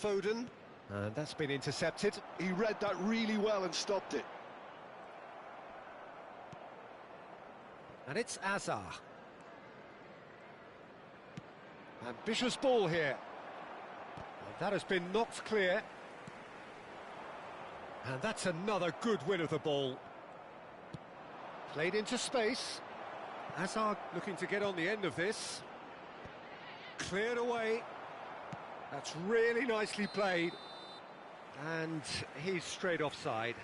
Foden, and that's been intercepted. He read that really well and stopped it. And it's Azar. Ambitious ball here. And that has been knocked clear. And that's another good win of the ball. Played into space. Azar looking to get on the end of this. Cleared away. That's really nicely played. And he's straight offside.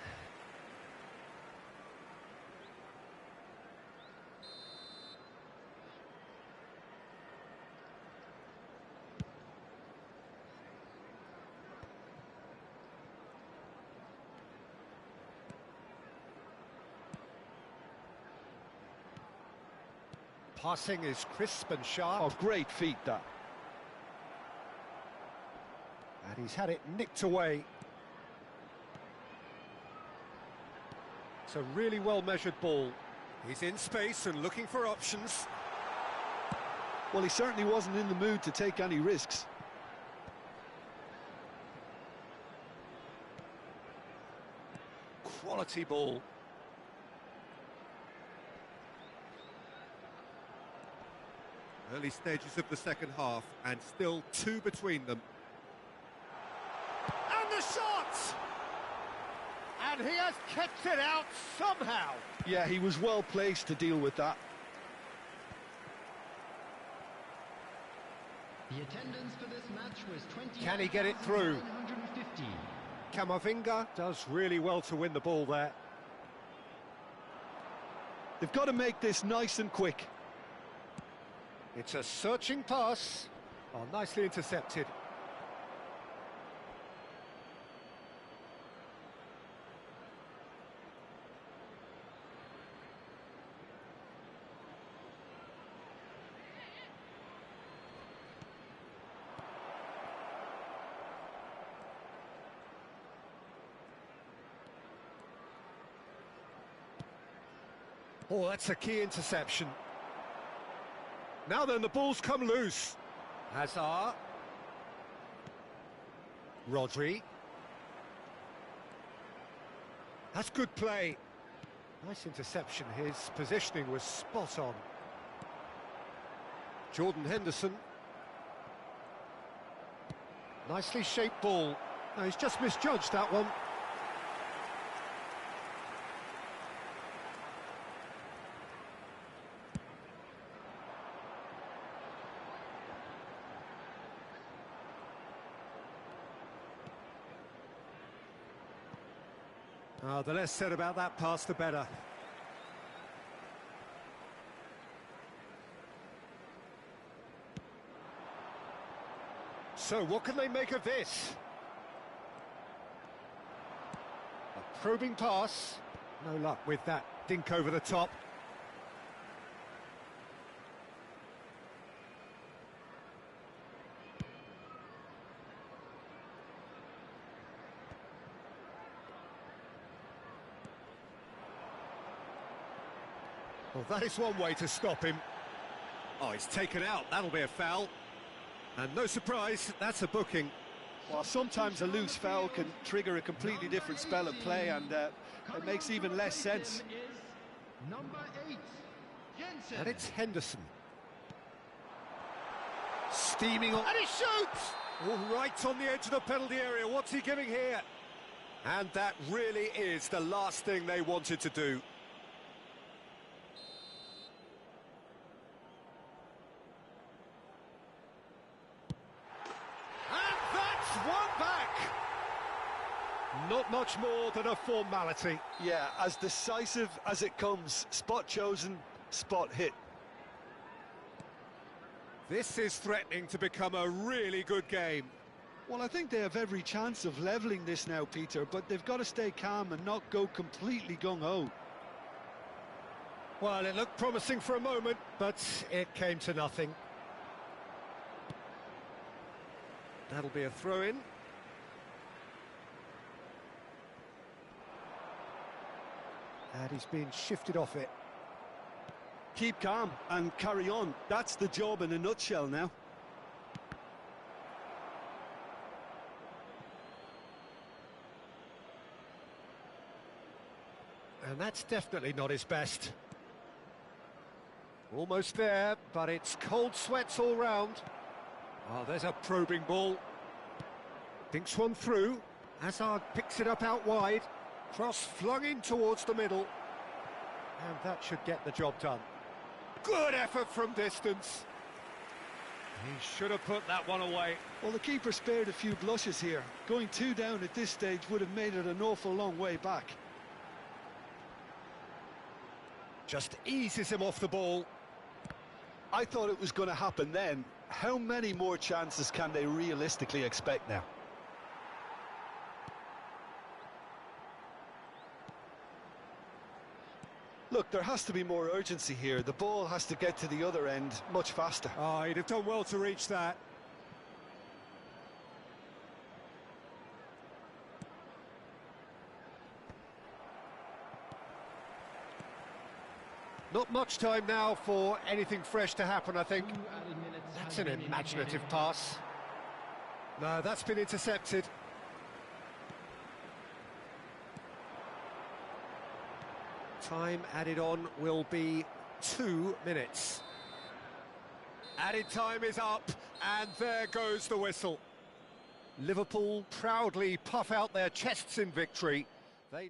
Passing is crisp and sharp. Oh, great feat, that. And he's had it nicked away. It's a really well-measured ball. He's in space and looking for options. Well, he certainly wasn't in the mood to take any risks. Quality ball. Early stages of the second half, and still 2 between them. And the shot! And he has kept it out somehow. Yeah, he was well placed to deal with that. The attendance for this match was 20. Can he get it through? 950. Camavinga does really well to win the ball there. They've got to make this nice and quick. It's a searching pass. Oh, nicely intercepted. Oh, that's a key interception. Now then, the ball's come loose. Hazard. Rodri. That's good play. Nice interception. His positioning was spot on. Jordan Henderson. Nicely shaped ball. No, he's just misjudged that one. The less said about that pass, the better. So, what can they make of this? A probing pass. No luck with that dink over the top. Well, that is one way to stop him. Oh, he's taken out. That'll be a foul. And no surprise, that's a booking. Well, sometimes a loose foul can trigger a completely different spell of play, and it makes even less sense. Number 8, Jensen. And it's Henderson. Steaming on. And he shoots! Oh, right on the edge of the penalty area. What's he giving here? And that really is the last thing they wanted to do. Not much more than a formality. Yeah, as decisive as it comes. Spot chosen, spot hit. This is threatening to become a really good game. Well, I think they have every chance of levelling this now, Peter, but they've got to stay calm and not go completely gung-ho. Well, it looked promising for a moment, but it came to nothing. That'll be a throw-in. And he's been shifted off it. Keep calm and carry on. That's the job in a nutshell now. And that's definitely not his best. Almost there, but it's cold sweats all round. Oh, there's a probing ball. Dinks one through. Hazard picks it up out wide. Cross flung in towards the middle. And that should get the job done. Good effort from distance. He should have put that one away. Well, the keeper spared a few blushes here. Going 2 down at this stage would have made it an awful long way back. Just eases him off the ball. I thought it was going to happen then. How many more chances can they realistically expect now? Look, there has to be more urgency here. The ball has to get to the other end much faster. Oh, he'd have done well to reach that. Not much time now for anything fresh to happen, I think. That's an imaginative pass. No, that's been intercepted. Time added on will be 2 minutes. Added time is up, and there goes the whistle. Liverpool proudly puff out their chests in victory. They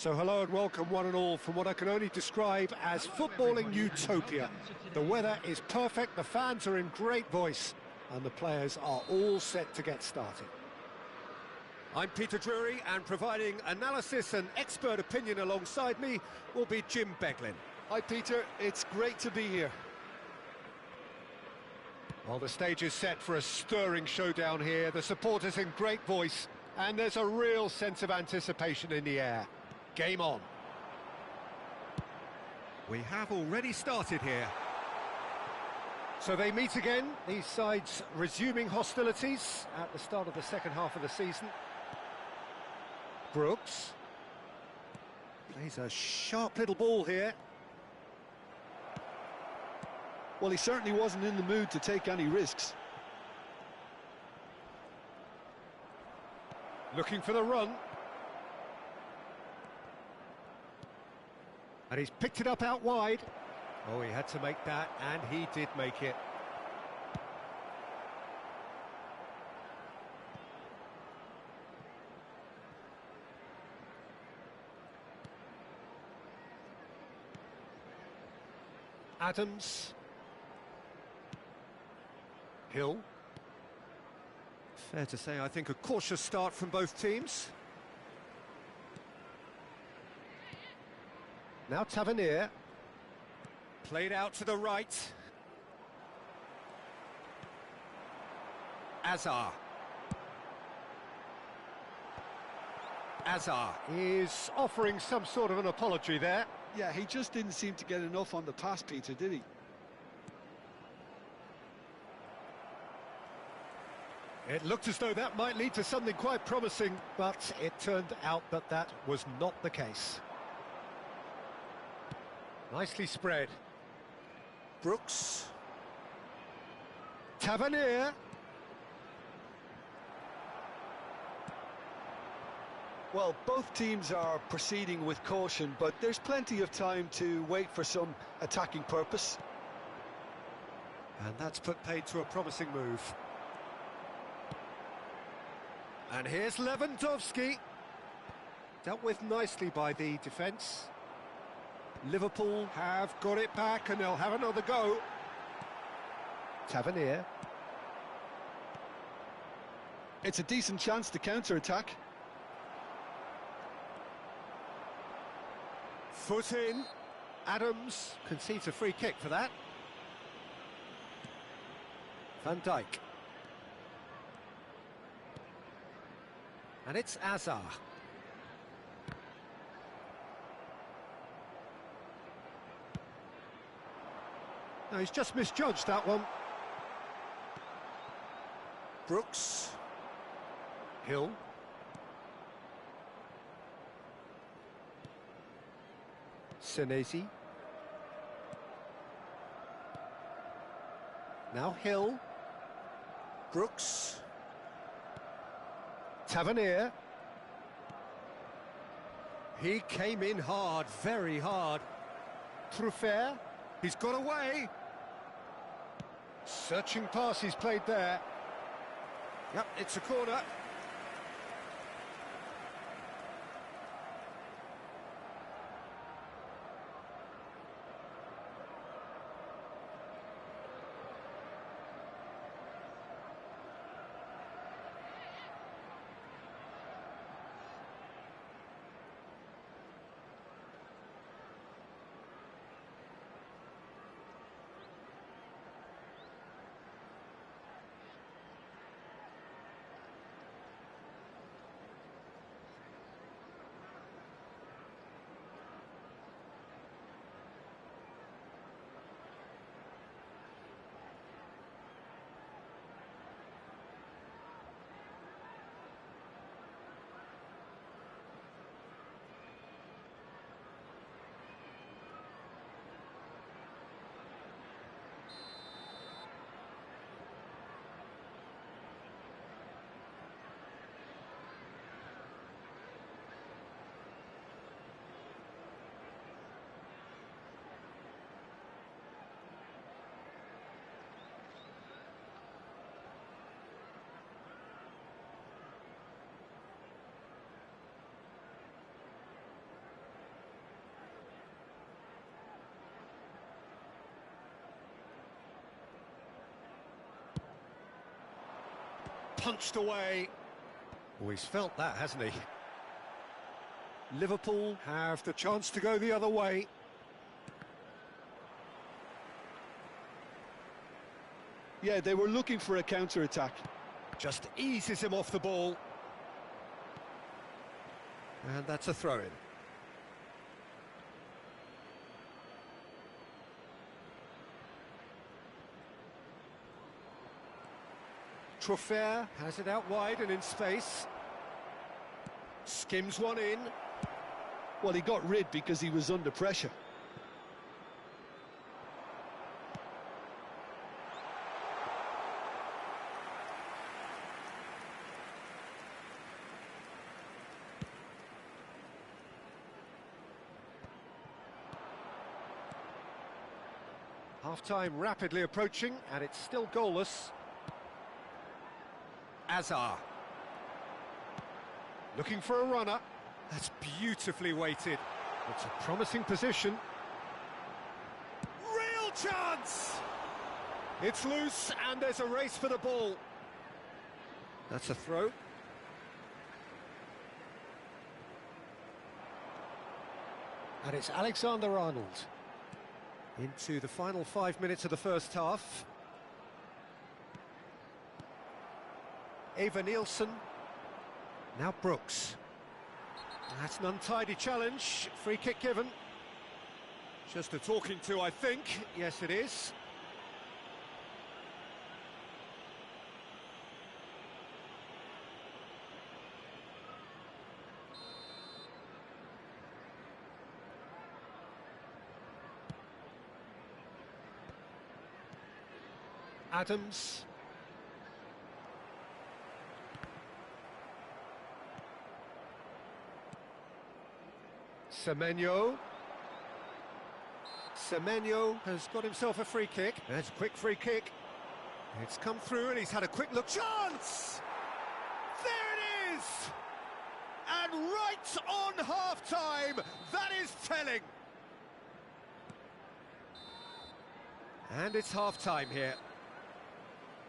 So hello and welcome one and all from what I can only describe as footballing utopia. The weather is perfect, the fans are in great voice, and the players are all set to get started. I'm Peter Drury, and providing analysis and expert opinion alongside me will be Jim Beglin. Hi Peter, it's great to be here. Well, the stage is set for a stirring showdown here, the supporters in great voice, and there's a real sense of anticipation in the air. Game on. We have already started here. So they meet again, these sides resuming hostilities at the start of the second half of the season. Brooks plays a sharp little ball here. Well, he certainly wasn't in the mood to take any risks. Looking for the run. And he's picked it up out wide. Oh, he had to make that, and he did make it. Adams. Hill. Fair to say, I think a cautious start from both teams. Now Tavernier. Played out to the right. Azar. Azar is offering some sort of an apology there. Yeah, he just didn't seem to get enough on the pass, Peter, did he? It looked as though that might lead to something quite promising, but it turned out that that was not the case. Nicely spread. Brooks. Tavernier. Well, both teams are proceeding with caution, but there's plenty of time to wait for some attacking purpose. And that's put paid to a promising move. And here's Lewandowski. Dealt with nicely by the defence. Liverpool have got it back and they'll have another go. Tavernier. It's a decent chance to counter-attack. Foot in. Adams concedes a free kick for that. Van Dijk. And it's Azar. No, he's just misjudged that one. Brooks. Hill. Senesi. Now Hill. Brooks. Tavernier. He came in hard, very hard. Truffert. He's got away. Searching pass he's played there. Yep, it's a corner. Punched away. Oh, he's felt that, hasn't he? Liverpool have the chance to go the other way. Yeah, they were looking for a counter-attack. Just eases him off the ball. And that's a throw-in. Truffert has it out wide and in space. Skims one in. Well, he got rid because he was under pressure. Half-time rapidly approaching, and it's still goalless. Azar. Looking for a runner. That's beautifully weighted. It's a promising position. Real chance! It's loose, and there's a race for the ball. That's a throw. And it's Alexander-Arnold. Into the final 5 minutes of the first half. Eva Nielsen. Now Brooks. That's an untidy challenge. Free kick given. Just a talking to, I think. Yes, it is. Adams. Semenyo. Semenyo has got himself a free kick. That's a quick free kick. It's come through and he's had a quick look. Chance! There it is! And right on half-time, that is telling. And it's half-time here.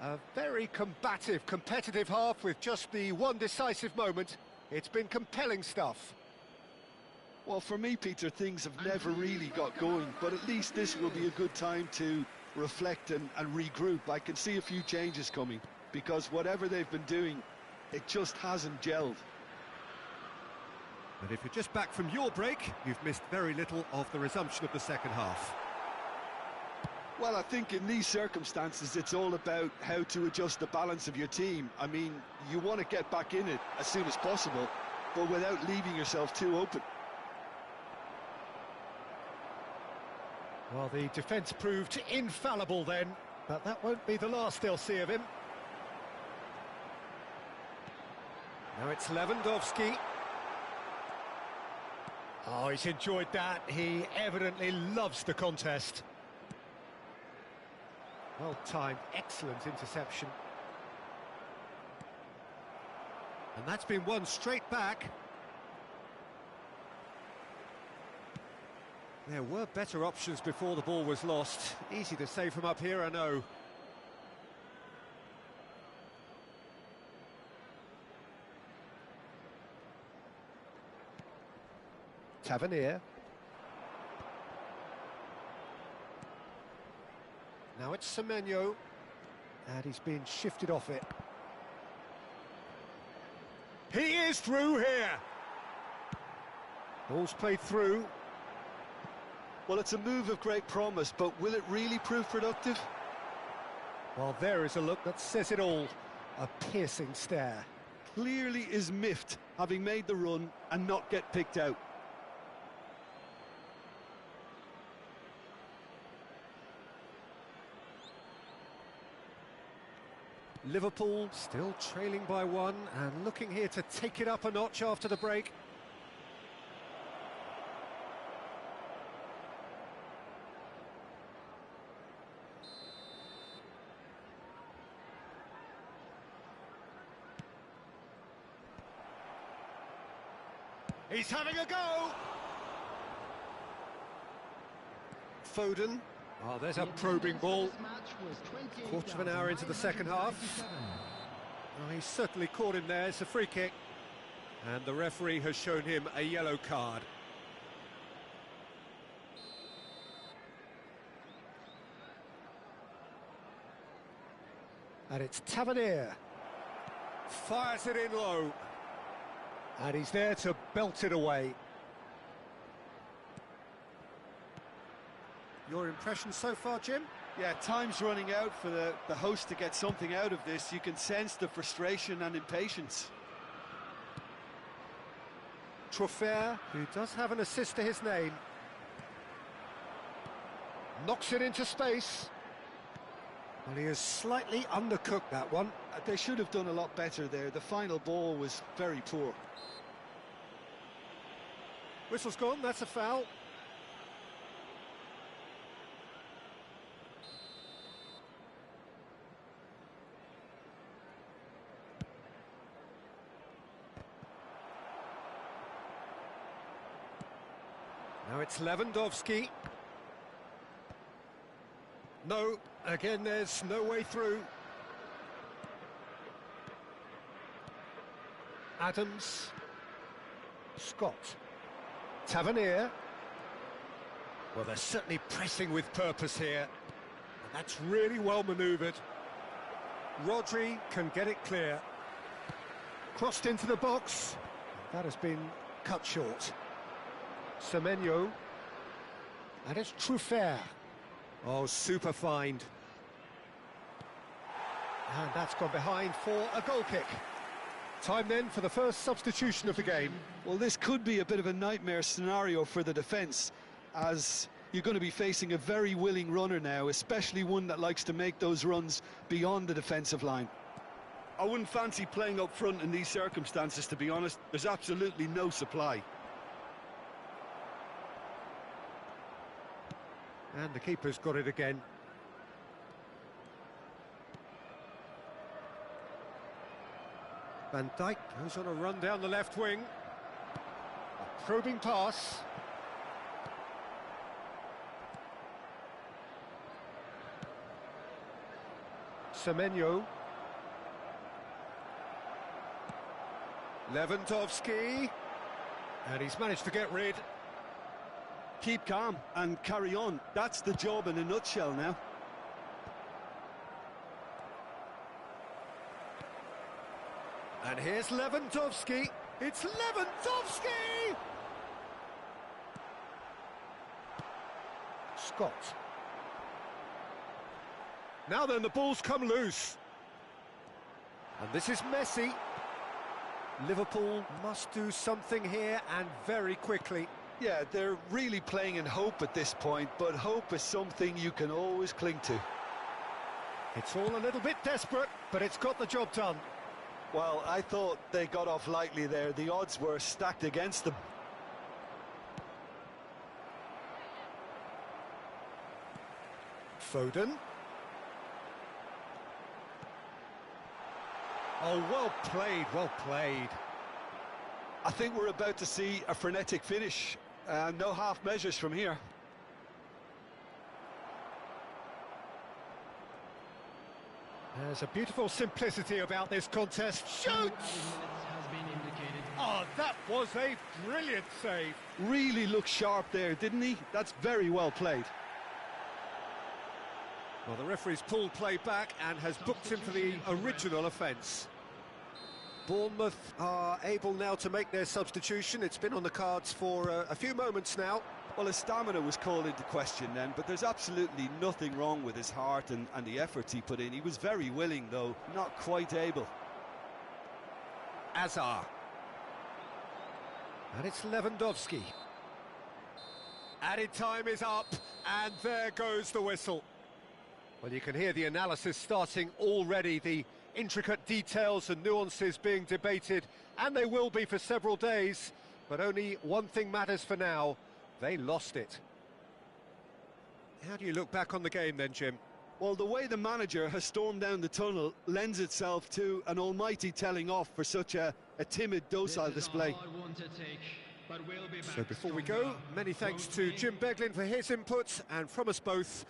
A very combative, competitive half with just the one decisive moment. It's been compelling stuff. Well, for me, Peter, things have never really got going, but at least this will be a good time to reflect and regroup. I can see a few changes coming, because whatever they've been doing, it just hasn't gelled. But if you're just back from your break, you've missed very little of the resumption of the second half. Well, I think in these circumstances, it's all about how to adjust the balance of your team. I mean, you want to get back in it as soon as possible, but without leaving yourself too open. Well, the defence proved infallible then, but that won't be the last they'll see of him. Now it's Lewandowski. Oh, he's enjoyed that. He evidently loves the contest. Well timed, excellent interception. And that's been one straight back. There were better options before the ball was lost. Easy to say from up here, I know. Tavernier. Now it's Semenyo. And he's been shifted off it. He is through here. Ball's played through. Well, it's a move of great promise, but will it really prove productive? Well, there is a look that says it all. A piercing stare. Clearly is miffed, having made the run and not get picked out. Liverpool still trailing by one and looking here to take it up a notch after the break. He's having a go! Foden. Oh, there's a probing ball. Quarter of an hour into the second half. Oh, he's certainly caught him there. It's a free kick. And the referee has shown him a yellow card. And it's Tavernier. Fires it in low. And he's there to belt it away. Your impressions so far, Jim? Yeah, time's running out for the host to get something out of this. You can sense the frustration and impatience. Truffert, who does have an assist to his name. Knocks it into space. Well, he has slightly undercooked that one. They should have done a lot better there. The final ball was very poor. Whistle's gone, that's a foul. Now it's Lewandowski. No, again there's no way through. Adams. Scott. Tavernier. Well, they're certainly pressing with purpose here. And that's really well manoeuvred. Rodri can get it clear. Crossed into the box. That has been cut short. Semenyo. And it's Truffert. Oh, super find. And that's gone behind for a goal kick. Time then for the first substitution of the game. Well, this could be a bit of a nightmare scenario for the defence, as You're going to be facing a very willing runner now, especially one that likes to make those runs beyond the defensive line. I wouldn't fancy playing up front in these circumstances, to be honest. There's absolutely no supply. And the keeper's got it again. Van Dijk goes on a run down the left wing. A probing pass. Semenyo. Lewandowski. And he's managed to get rid. Keep calm and carry on. That's the job in a nutshell now. And here's Lewandowski. It's Lewandowski! Scott. Now then, the ball's come loose. And this is Messi. Liverpool must do something here, and very quickly. Yeah, they're really playing in hope at this point, but hope is something you can always cling to. It's all a little bit desperate, but it's got the job done. Well, I thought they got off lightly there. The odds were stacked against them. Foden. Oh, well played, well played. I think we're about to see a frenetic finish. No half measures from here. There's a beautiful simplicity about this contest. Shoots! Oh, that was a brilliant save. Really looked sharp there, didn't he? That's very well played. Well, the referee's pulled play back and has booked him for the original offence. Bournemouth are able now to make their substitution. It's been on the cards for a few moments now. Well, his stamina was called into question then, but there's absolutely nothing wrong with his heart and the efforts he put in. He was very willing, though, not quite able. Azar. And it's Lewandowski. Added time is up, and there goes the whistle. Well, you can hear the analysis starting already, the intricate details and nuances being debated, and they will be for several days, but only one thing matters for now: they lost it. How do you look back on the game then, Jim? Well, the way the manager has stormed down the tunnel lends itself to an almighty telling off for such a timid, docile display. So before we go, many thanks to Jim Beglin for his input, and from us both,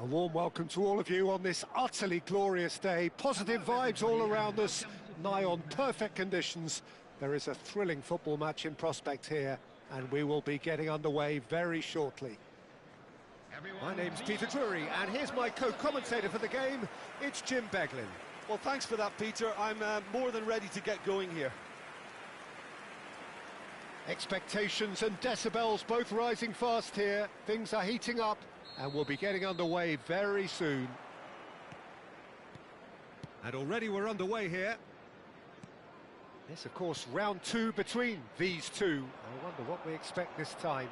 A warm welcome to all of you on this utterly glorious day. Positive vibes all around us, nigh on perfect conditions. There is a thrilling football match in prospect here, and we will be getting underway very shortly. My name's Peter Drury, and here's my co-commentator for the game. It's Jim Beglin. Well, thanks for that, Peter. I'm more than ready to get going here. Expectations and decibels both rising fast here. Things are heating up, and we'll be getting underway very soon. And already we're underway here. Yes, of course, round two between these two. I wonder what we expect this time.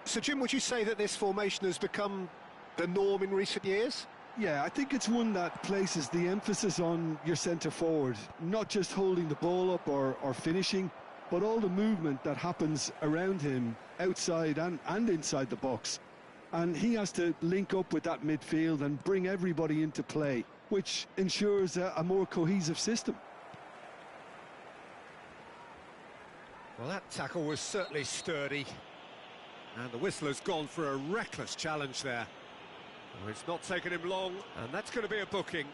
So, Jim, would you say that this formation has become the norm in recent years? Yeah, I think it's one that places the emphasis on your centre forward, not just holding the ball up or finishing, but all the movement that happens around him, outside and inside the box. And he has to link up with that midfield and bring everybody into play, which ensures a more cohesive system. Well, that tackle was certainly sturdy. And the whistle has gone for a reckless challenge there. Oh, it's not taken him long, and that's going to be a booking.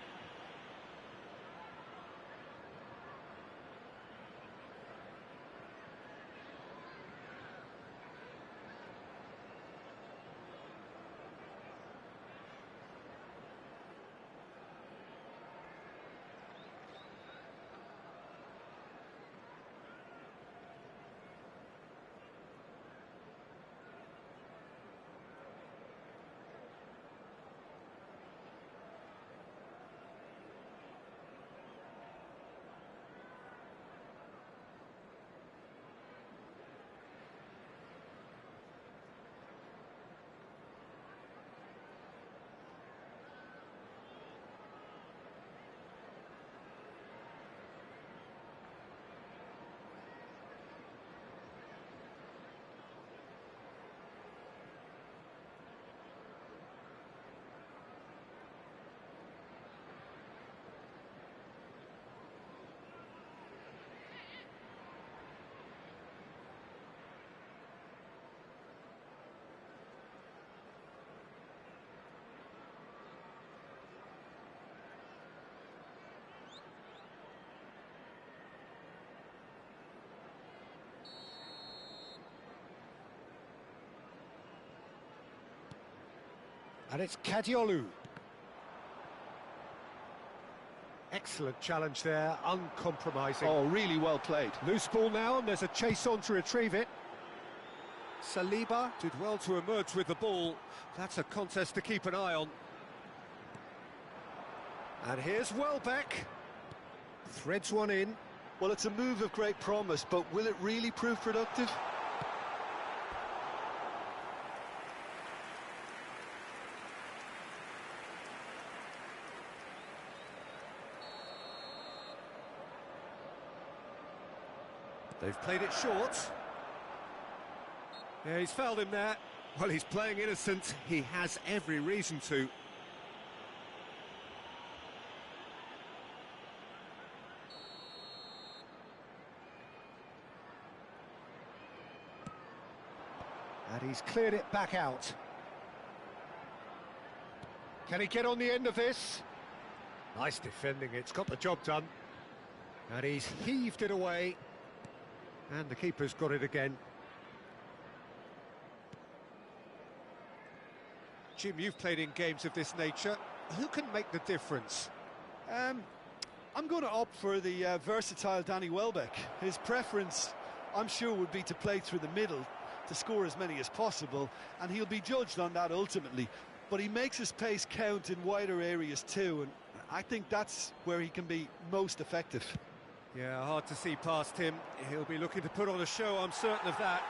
And it's Kadiolu. Excellent challenge there, uncompromising. Oh, really well played. Loose ball now, and there's a chase on to retrieve it. Saliba did well to emerge with the ball. That's a contest to keep an eye on. And here's Welbeck. Threads one in. Well, it's a move of great promise, but will it really prove productive? They've played it short. Yeah, he's fouled him there. Well, he's playing innocent. He has every reason to. And he's cleared it back out. Can he get on the end of this? Nice defending, it's got the job done. And he's heaved it away. And the keeper's got it again. Jim, you've played in games of this nature. Who can make the difference? I'm going to opt for the versatile Danny Welbeck. His preference, I'm sure, would be to play through the middle to score as many as possible, and he'll be judged on that ultimately. But he makes his pace count in wider areas too, and I think that's where he can be most effective. Yeah, hard to see past him. He'll be looking to put on a show, I'm certain of that.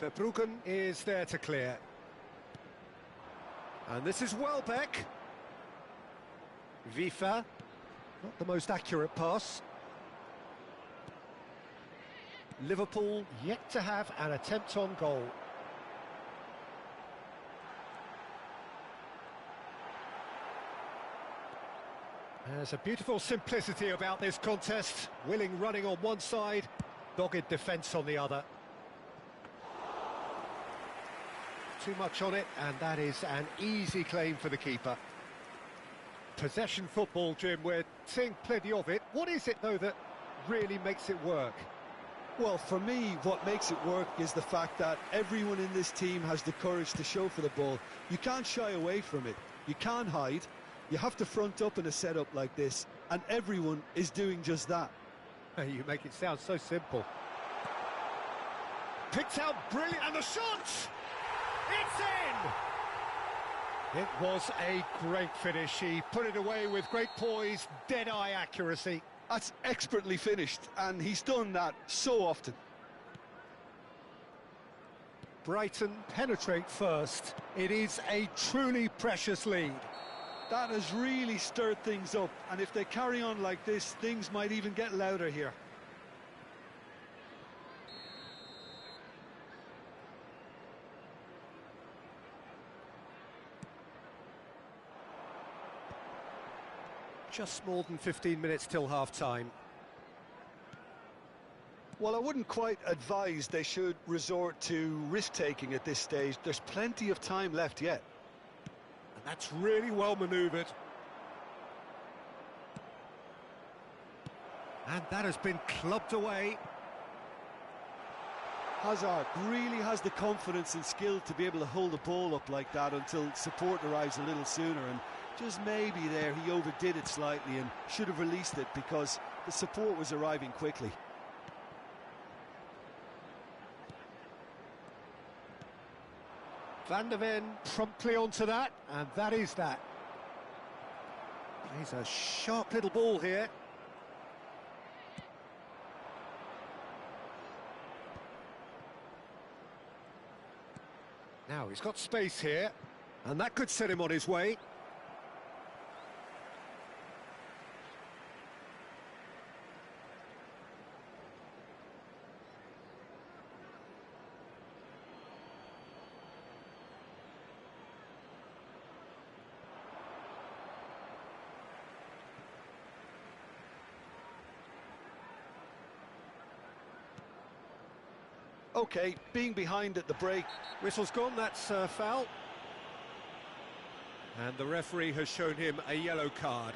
Verbruggen is there to clear. And this is Welbeck. Vifa, not the most accurate pass. Liverpool yet to have an attempt on goal. There's a beautiful simplicity about this contest. Willing running on one side, dogged defence on the other. Too much on it, and that is an easy claim for the keeper. Possession football, Jim, we're seeing plenty of it. What is it, though, that really makes it work? Well, for me, what makes it work is the fact that everyone in this team has the courage to show for the ball. You can't shy away from it. You can't hide. You have to front up in a setup like this, and everyone is doing just that. You make it sound so simple. Picked out brilliant, and the shot! It's in! It was a great finish. He put it away with great poise, dead-eye accuracy. That's expertly finished, and he's done that so often. Brighton penetrate first. It is a truly precious lead. That has really stirred things up, and if they carry on like this, things might even get louder here. Just more than 15 minutes till half-time. Well, I wouldn't quite advise they should resort to risk-taking at this stage. There's plenty of time left yet. And that's really well manoeuvred. And that has been clubbed away. Hazard really has the confidence and skill to be able to hold the ball up like that until support arrives a little sooner, and just maybe there he overdid it slightly and should have released it because the support was arriving quickly. Van der Ven promptly onto that, and that is that. Plays a sharp little ball here. Now he's got space here, and that could set him on his way. Okay, being behind at the break. Whistle's gone, that's a foul. And the referee has shown him a yellow card.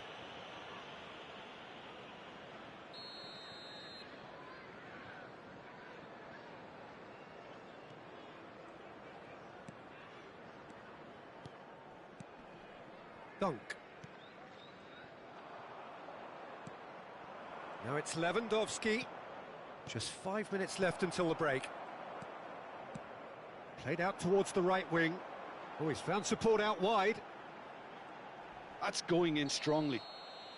Dunk. Now it's Lewandowski. Just 5 minutes left until the break. Played out towards the right wing. Oh, he's found support out wide. That's going in strongly.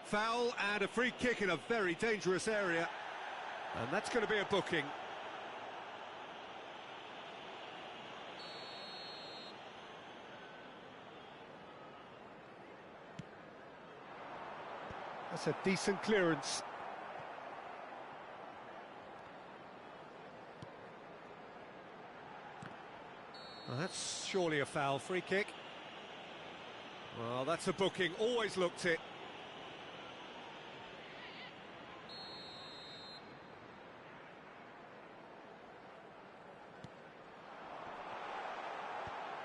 Foul and a free kick in a very dangerous area. And that's going to be a booking. That's a decent clearance. Well, that's surely a foul. Free kick. Well, that's a booking. Always looked it.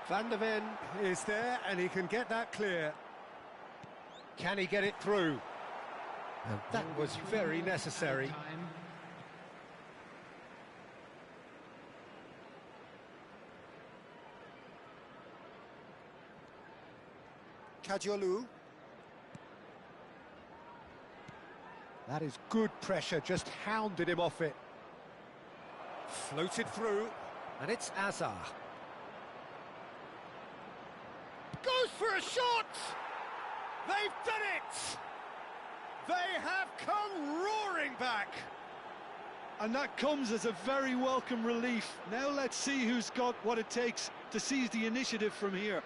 Van der Ven is there, and he can get that clear. Can he get it through? And that was very necessary. Kajolu. That is good pressure, just hounded him off it. Floated through, and it's Azar. Goes for a shot! They've done it! They have come roaring back! And that comes as a very welcome relief. Now let's see who's got what it takes to seize the initiative from here.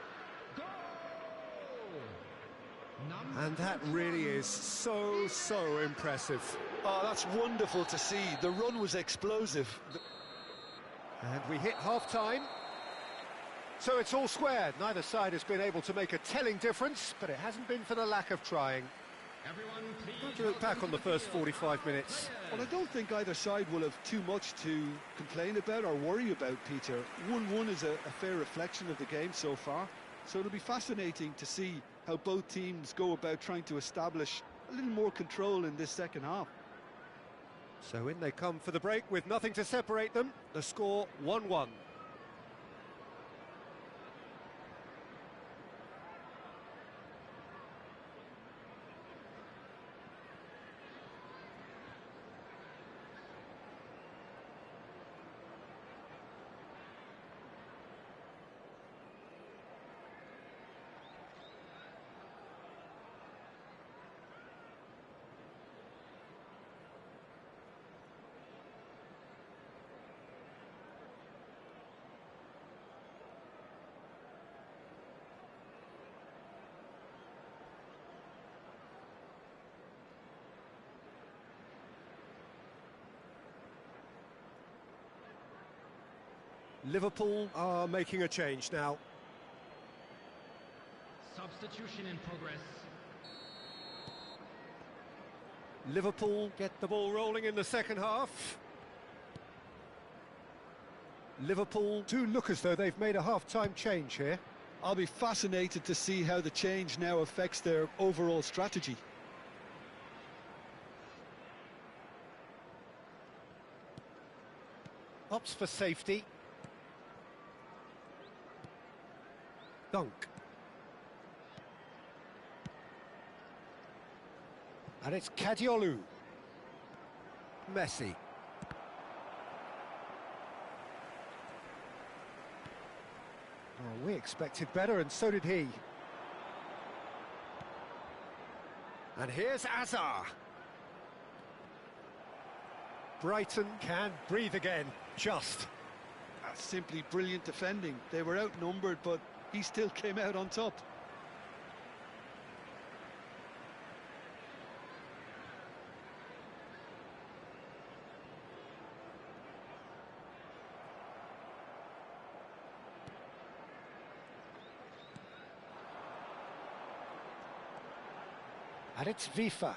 And that really is so impressive. Oh, that's wonderful to see. The run was explosive. And we hit half-time. So it's all square. Neither side has been able to make a telling difference, but it hasn't been for the lack of trying. Everyone, please. How do you look back on the first 45 minutes? Well, I don't think either side will have too much to complain about or worry about, Peter. 1-1 is a fair reflection of the game so far, so it'll be fascinating to see how both teams go about trying to establish a little more control in this second half. So in they come for the break with nothing to separate them. The score 1-1. Liverpool are making a change now. Substitution in progress. Liverpool get the ball rolling in the second half. Liverpool do look as though they've made a half-time change here. I'll be fascinated to see how the change now affects their overall strategy. Opts for safety. Dunk. And it's Kadiolu. Messi. Oh, we expected better, and so did he. And here's Azar. Brighton can breathe again, just. That's simply brilliant defending. They were outnumbered, but he still came out on top. And it's Vifa.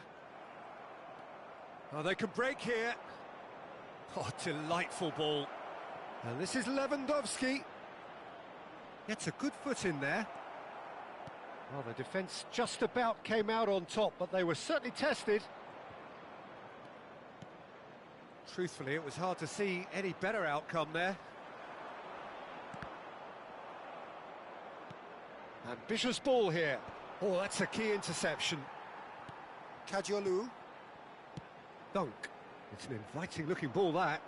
Oh, they can break here. Oh, delightful ball. And this is Lewandowski. Gets a good foot in there. Well, the defence just about came out on top, but they were certainly tested. Truthfully, it was hard to see any better outcome there. Ambitious ball here. Oh, that's a key interception. Kadiolu. Dunk. It's an inviting-looking ball, that.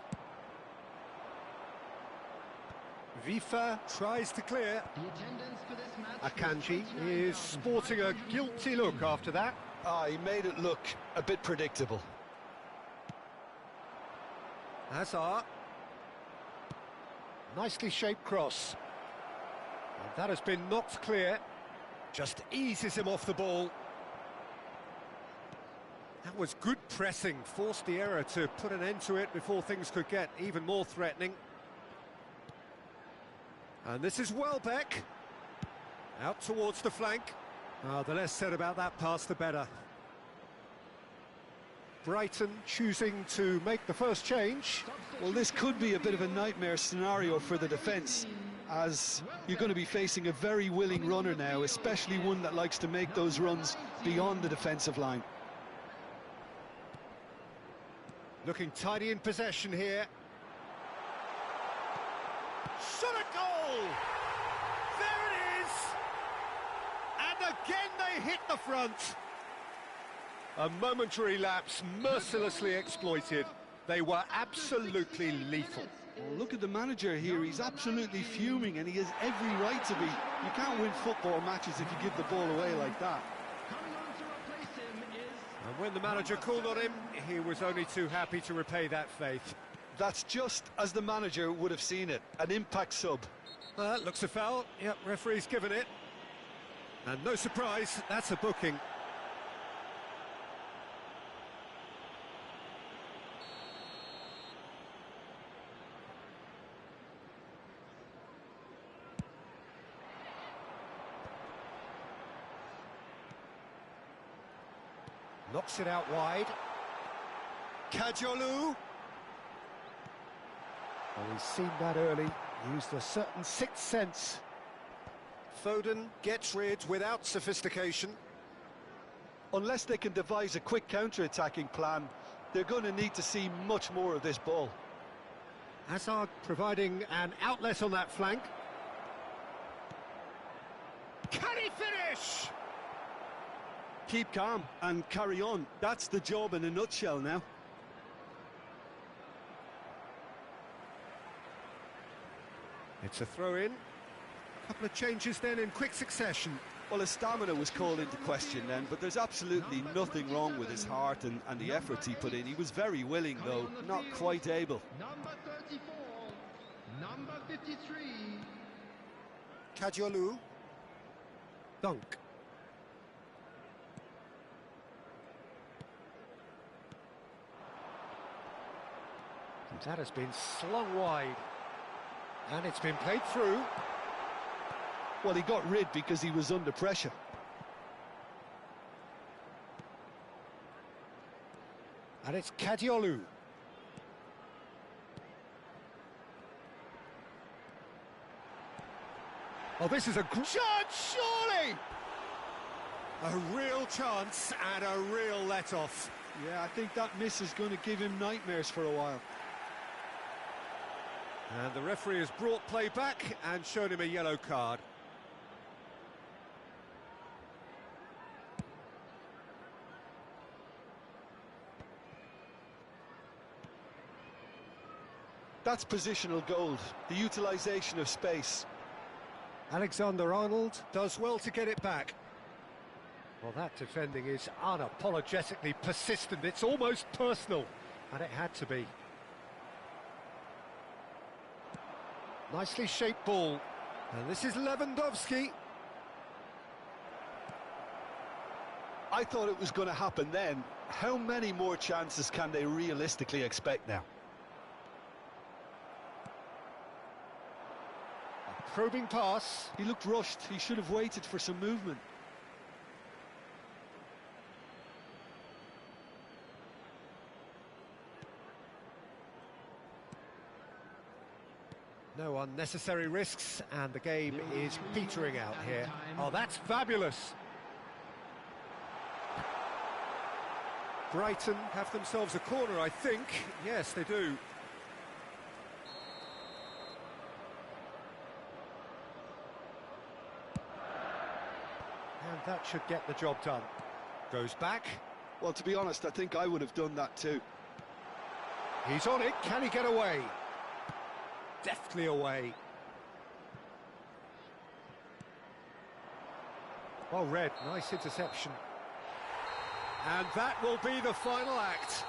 Vifa tries to clear. The attendance for this match. Akanji is sporting a guilty look after that. He made it look a bit predictable. Hazard. Nicely shaped cross. And that has been knocked clear. Just eases him off the ball. That was good pressing, forced the error to put an end to it before things could get even more threatening. And this is Welbeck. Out towards the flank. The less said about that pass, the better. Brighton choosing to make the first change. Well, this could be a bit of a nightmare scenario for the defence, as you're going to be facing a very willing runner now, especially one that likes to make those runs beyond the defensive line. Looking tidy in possession here. Shot a goal! There it is! And again they hit the front. A momentary lapse mercilessly exploited. They were absolutely lethal. Well, look at the manager here. He's absolutely fuming, and he has every right to be. You can't win football matches if you give the ball away like that. Coming on to replace him is... And when the manager called on him, he was only too happy to repay that faith. That's just as the manager would have seen it, an impact sub. That looks a foul. Yep, referee's given it. And no surprise, that's a booking. Knocks it out wide. Kajolu. Well, he's seen that early, used a certain sixth sense. Foden gets rid without sophistication. Unless they can devise a quick counter-attacking plan, they're going to need to see much more of this ball. Hazard providing an outlet on that flank. Can he finish? Keep calm and carry on. That's the job in a nutshell now. It's a throw-in. A couple of changes then in quick succession. Well, his stamina was called into question then, but there's absolutely nothing wrong with his heart and the efforts he put in. He was very willing, though, not quite able. Number 34, number 53. Kajolu. Dunk. That has been slung wide. And it's been played through. Well, he got rid because he was under pressure. And it's Kadiolu. Oh, this is a Chance, surely! A real chance and a real let-off. Yeah, I think that miss is going to give him nightmares for a while. And the referee has brought play back and shown him a yellow card. That's positional gold, the utilisation of space. Alexander-Arnold does well to get it back. Well, that defending is unapologetically persistent. It's almost personal, and it had to be. Nicely shaped ball. And this is Lewandowski. I thought it was going to happen then. How many more chances can they realistically expect now? A probing pass. He looked rushed. He should have waited for some movement. No unnecessary risks, and the game is petering out here. Oh, that's fabulous. Brighton have themselves a corner, I think. Yes, they do. And that should get the job done. Goes back. Well, to be honest, I think I would have done that too. He's on it. Can he get away? Deftly away. Well read, nice interception. And that will be the final act.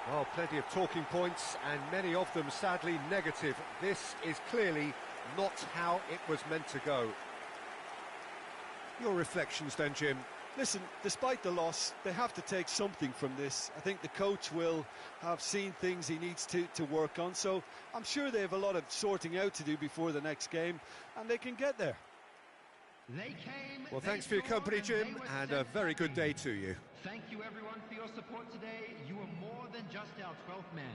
Well, plenty of talking points, and many of them sadly negative. This is clearly not how it was meant to go. Your reflections then, Jim? Listen, despite the loss, they have to take something from this. I think the coach will have seen things he needs to work on, so I'm sure they have a lot of sorting out to do before the next game, and they can get there. Well, thanks for your company, Jim, and a very good day to you. Thank you, everyone, for your support today. You are more than just our 12th man.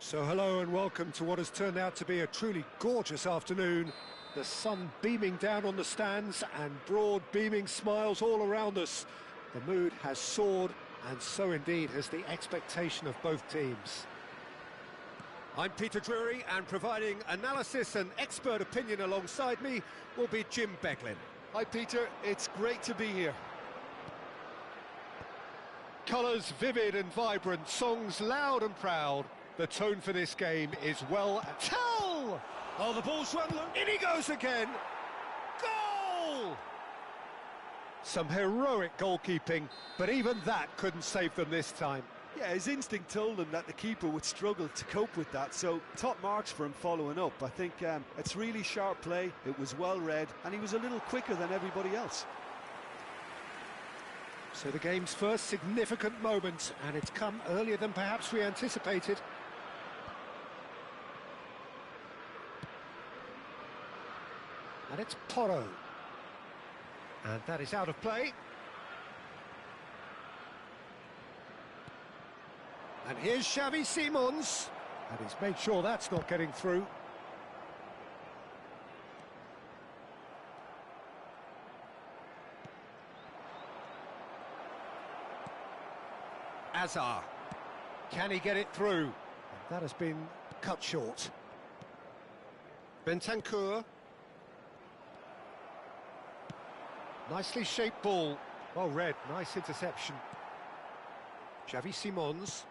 So hello and welcome to what has turned out to be a truly gorgeous afternoon. The sun beaming down on the stands and broad beaming smiles all around us. The mood has soared, and so indeed has the expectation of both teams. I'm Peter Drury, and providing analysis and expert opinion alongside me will be Jim Beglin. Hi Peter, it's great to be here. Colours vivid and vibrant, songs loud and proud. The tone for this game is well... Tell! Oh, the ball's run low. In he goes again! Goal! Some heroic goalkeeping, but even that couldn't save them this time. Yeah, his instinct told him that the keeper would struggle to cope with that, so top marks for him following up. I think it's really sharp play, it was well read, and he was a little quicker than everybody else. So the game's first significant moment, and it's come earlier than perhaps we anticipated. And it's Porro. And that is out of play. And here's Xavi Simons. And he's made sure that's not getting through. Azar. Can he get it through? And that has been cut short. Bentancur. Nicely shaped ball. Well read, nice interception. Xavi Simons.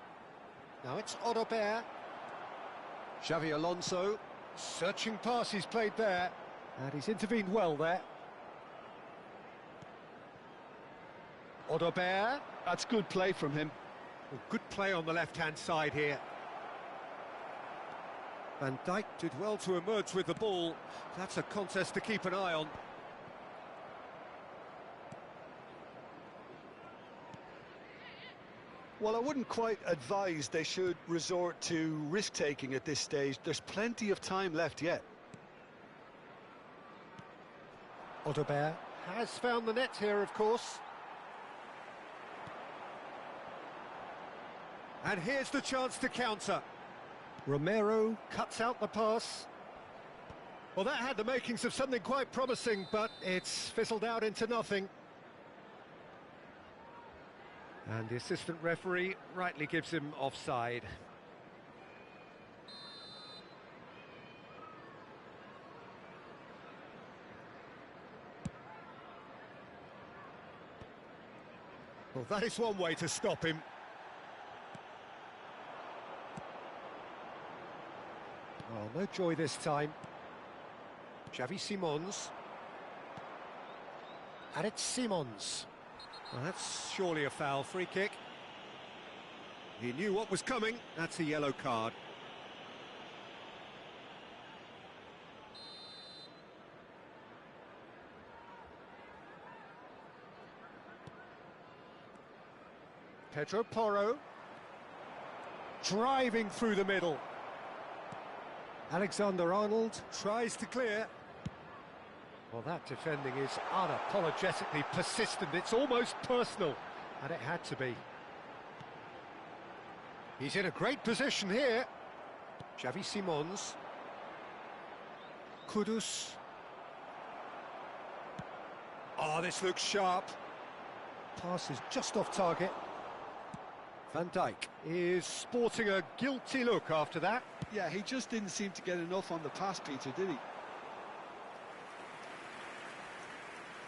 Now it's Odobert. Xavi Alonso. Searching pass he's played there. And he's intervened well there. Odobert. That's good play from him. Well, good play on the left-hand side here. Van Dijk did well to emerge with the ball. That's a contest to keep an eye on. Well, I wouldn't quite advise they should resort to risk-taking at this stage. There's plenty of time left yet. Odobert has found the net here, of course. And here's the chance to counter. Romero cuts out the pass. Well, that had the makings of something quite promising, but it's fizzled out into nothing. And the assistant referee rightly gives him offside. Well, that is one way to stop him. Oh, no joy this time. Xavi Simons. And it's Simons. Well, that's surely a foul. Free kick. He knew what was coming. That's a yellow card. Pedro Porro. Driving through the middle. Alexander-Arnold tries to clear. Well, that defending is unapologetically persistent. It's almost personal, and it had to be. He's in a great position here. Xavi Simons. Kudus. Oh, this looks sharp. Pass is just off target. Van Dijk is sporting a guilty look after that. Yeah, he just didn't seem to get enough on the pass, Peter, did he?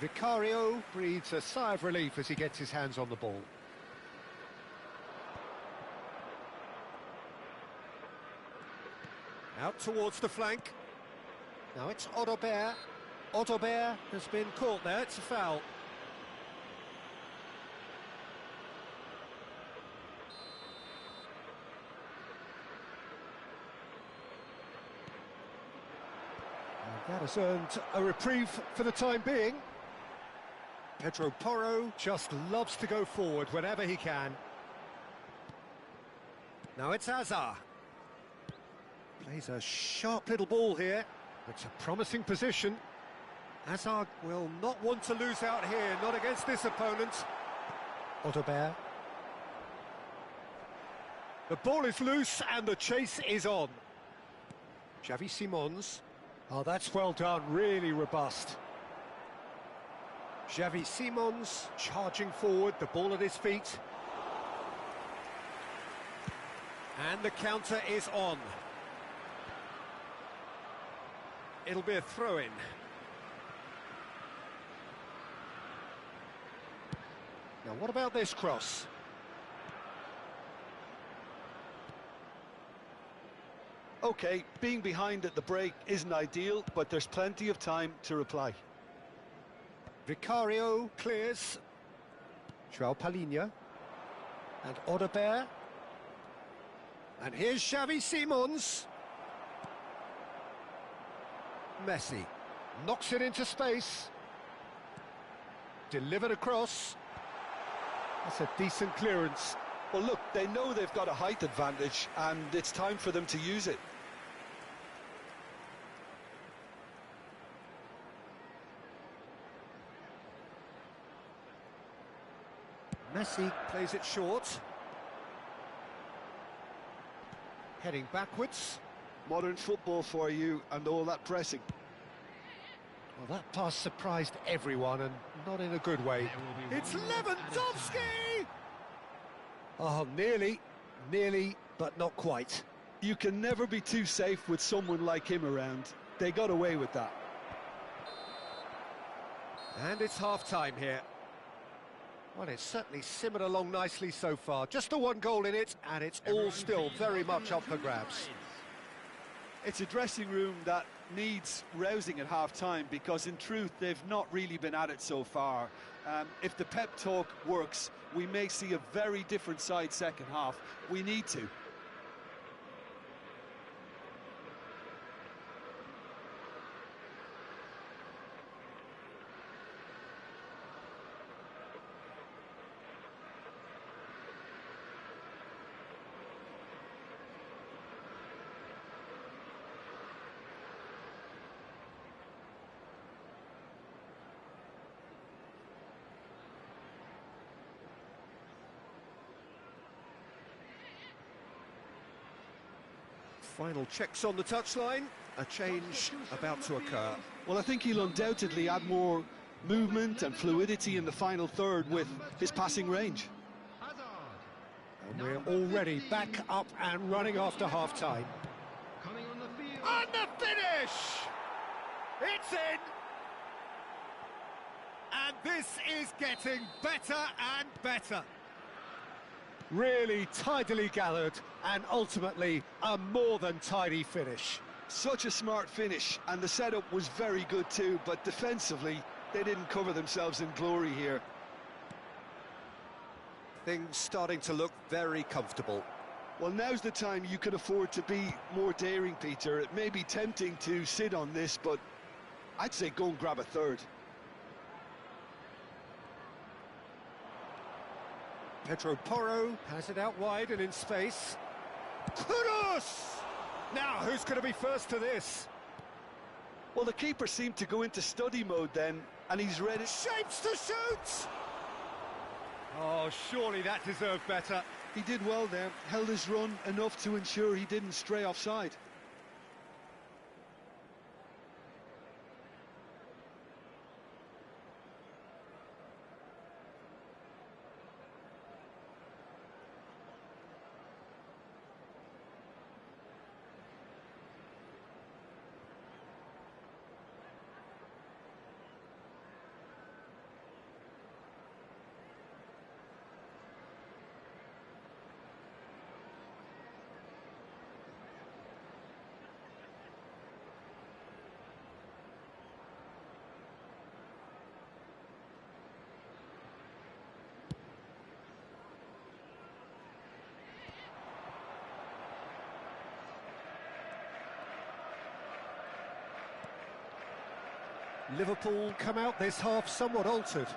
Vicario breathes a sigh of relief as he gets his hands on the ball. Out towards the flank. Now it's Odobert. Odobert has been caught there, it's a foul. And that has earned a reprieve for the time being. Pedro Porro just loves to go forward whenever he can. Now it's Azar. Plays a sharp little ball here. It's a promising position. Azar will not want to lose out here, not against this opponent. Odobert. The ball is loose and the chase is on. Xavi Simons. Oh, that's well done, really robust. Xavi Simons charging forward, the ball at his feet. And the counter is on. It'll be a throw-in. Now, what about this cross? OK, being behind at the break isn't ideal, but there's plenty of time to reply. Vicario clears. João Palhinha. And Odobert. And here's Xavi Simons. Messi knocks it into space. Delivered across. That's a decent clearance. Well, look, they know they've got a height advantage, and it's time for them to use it. Messi plays it short. Heading backwards. Modern football for you, and all that pressing. Well, that pass surprised everyone, and not in a good way. It's Lewandowski! Oh, nearly, but not quite. You can never be too safe with someone like him around. They got away with that. And it's half-time here. Well, it's certainly simmered along nicely so far. Just the one goal in it, and it's all still very much up for grabs. It's a dressing room that needs rousing at half-time, because in truth they've not really been at it so far. If the pep talk works, we may see a very different side second half. We need to. Final checks on the touchline. A change about to occur. Well, I think he'll undoubtedly add more movement and fluidity in the final third with his passing range. And we're already back up and running after half-time. Coming on the field. And the finish! It's in! And this is getting better and better. Really tidily gathered, and ultimately a more than tidy finish. Such a smart finish, and the setup was very good too, but defensively they didn't cover themselves in glory here. Things starting to look very comfortable. Well, now's the time you can afford to be more daring, Peter. It may be tempting to sit on this, but I'd say go and grab a third. Pedro Porro has it out wide and in space. Kudus! Now, who's going to be first to this? Well, the keeper seemed to go into study mode then, and he's ready. Shapes to shoot! Oh, surely that deserved better. He did well there, held his run enough to ensure he didn't stray offside. Liverpool come out this half somewhat altered.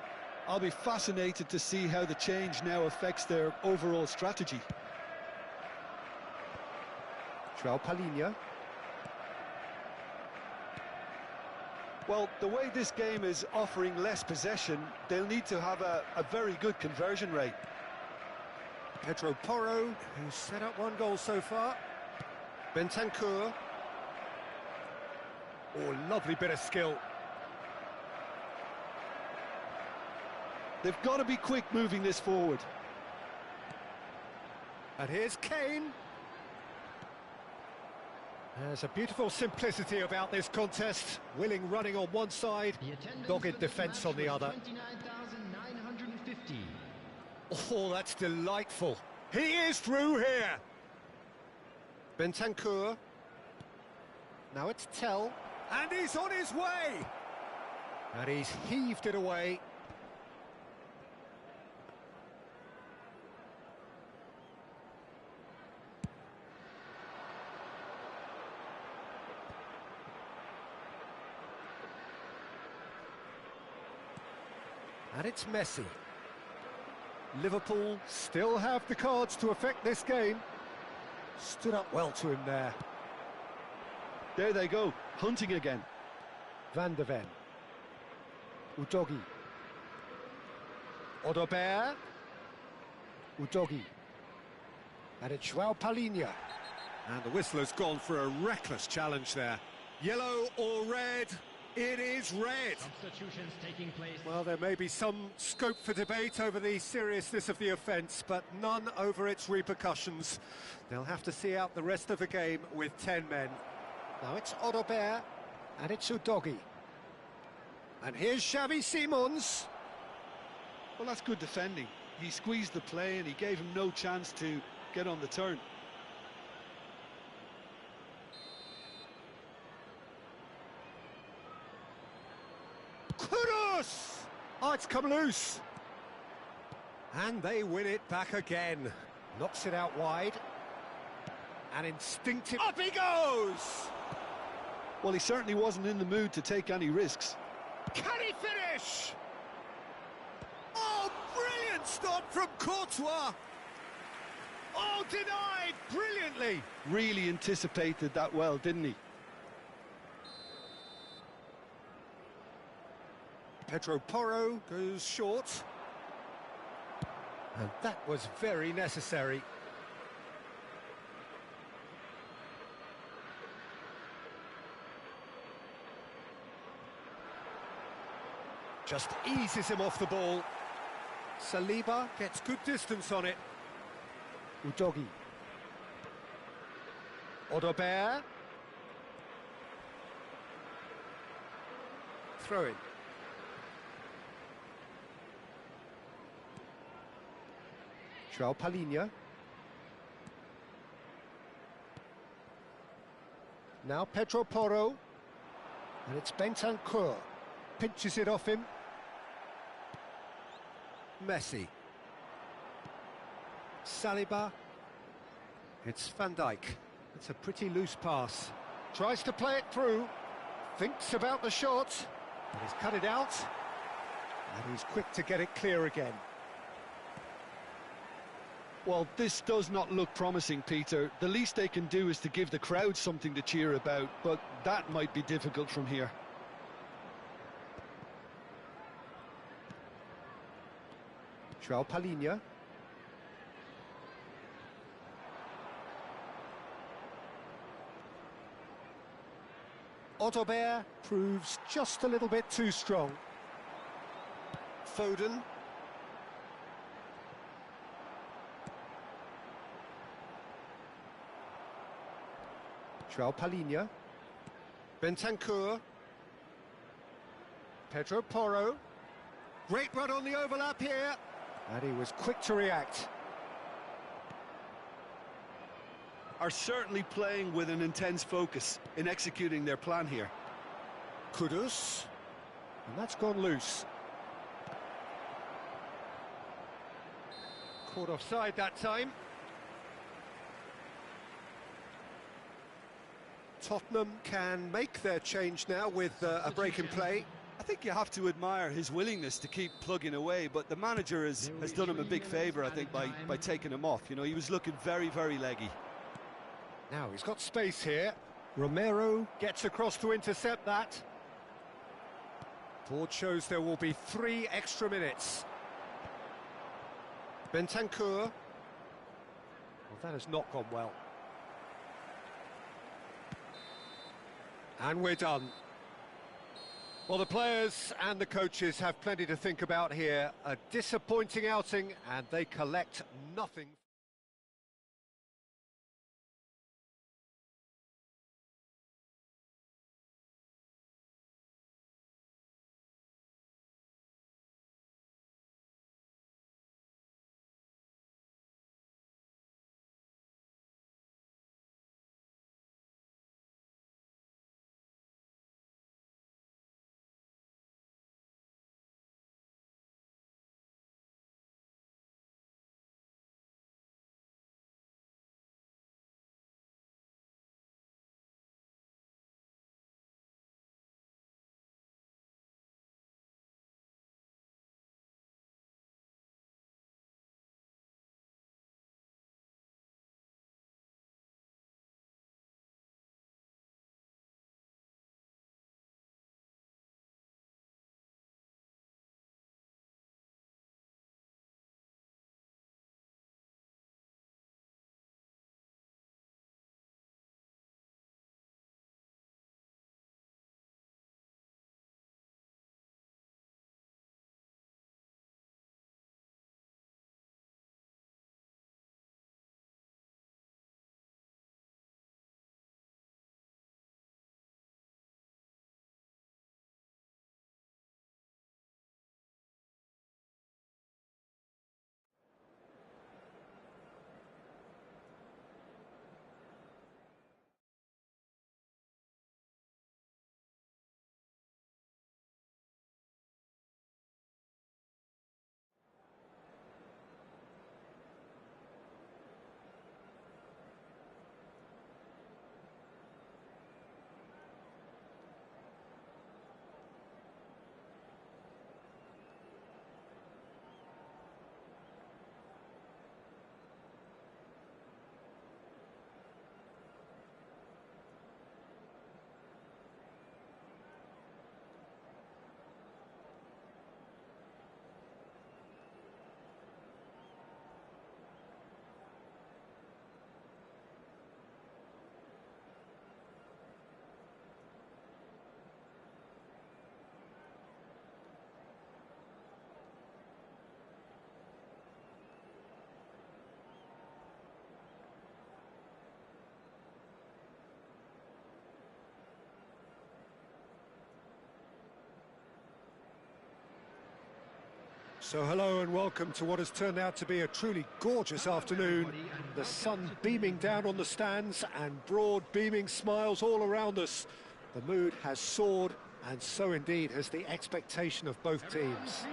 I'll be fascinated to see how the change now affects their overall strategy. João Palhinha. Well, the way this game is offering less possession, they'll need to have a very good conversion rate. Pedro Porro, who's set up one goal so far. Bentancur. Oh, lovely bit of skill. They've got to be quick moving this forward. And here's Kane. There's a beautiful simplicity about this contest. Willing running on one side, dogged defence on the other. 29,950. Oh, that's delightful. He is through here. Bentancur. Now it's Tell. And he's on his way. And he's heaved it away. And it's Messi. Liverpool still have the cards to affect this game. Stood up well to him there. There they go, hunting again. Van de Ven. Udogi. Odobert. Udogi. And it's João Palhinha. And the whistler's gone for a reckless challenge there. Yellow or red? It is red. Substitutions taking place. Well, there may be some scope for debate over the seriousness of the offence, but none over its repercussions. They'll have to see out the rest of the game with 10 men. Now it's Odobert, and it's Udogi. And here's Xavi Simons. Well, that's good defending. He squeezed the play and he gave him no chance to get on the turn. Kudus! Oh, it's come loose. And they win it back again. Knocks it out wide. And instinctive... Up he goes! Well, he certainly wasn't in the mood to take any risks. Can he finish? Oh, brilliant stop from Courtois! Oh, denied brilliantly! Really anticipated that well, didn't he? Pedro Porro goes short. And that was very necessary. Just eases him off the ball. Saliba gets good distance on it. Udogi. Odobert. Throw in. João Palhinha. Now Pedro Porro. And it's Bentancur. Pinches it off him. Messi. Saliba. It's Van Dijk. It's a pretty loose pass. Tries to play it through. Thinks about the shot. But he's cut it out. And he's quick to get it clear again. Well, this does not look promising, Peter. The least they can do is to give the crowd something to cheer about, but that might be difficult from here. João Palhinha. Odobert proves just a little bit too strong. Foden. João Palhinha. Bentancur. Pedro Porro. Great run on the overlap here. And he was quick to react. Are certainly playing with an intense focus in executing their plan here. Kudus. And that's gone loose. Caught offside that time. Tottenham can make their change now with a break in play. I think you have to admire his willingness to keep plugging away, but the manager has done him a big favour, I think, by taking him off. You know, he was looking very, very leggy. Now he's got space here. Romero gets across to intercept that. Board shows there will be 3 extra minutes. Bentancur. That has not gone well. And we're done. Well, the players and the coaches have plenty to think about here. A disappointing outing, and they collect nothing. So hello and welcome to what has turned out to be a truly gorgeous afternoon. The sun beaming down on the stands and broad beaming smiles all around us. The mood has soared, and so indeed has the expectation of both teams.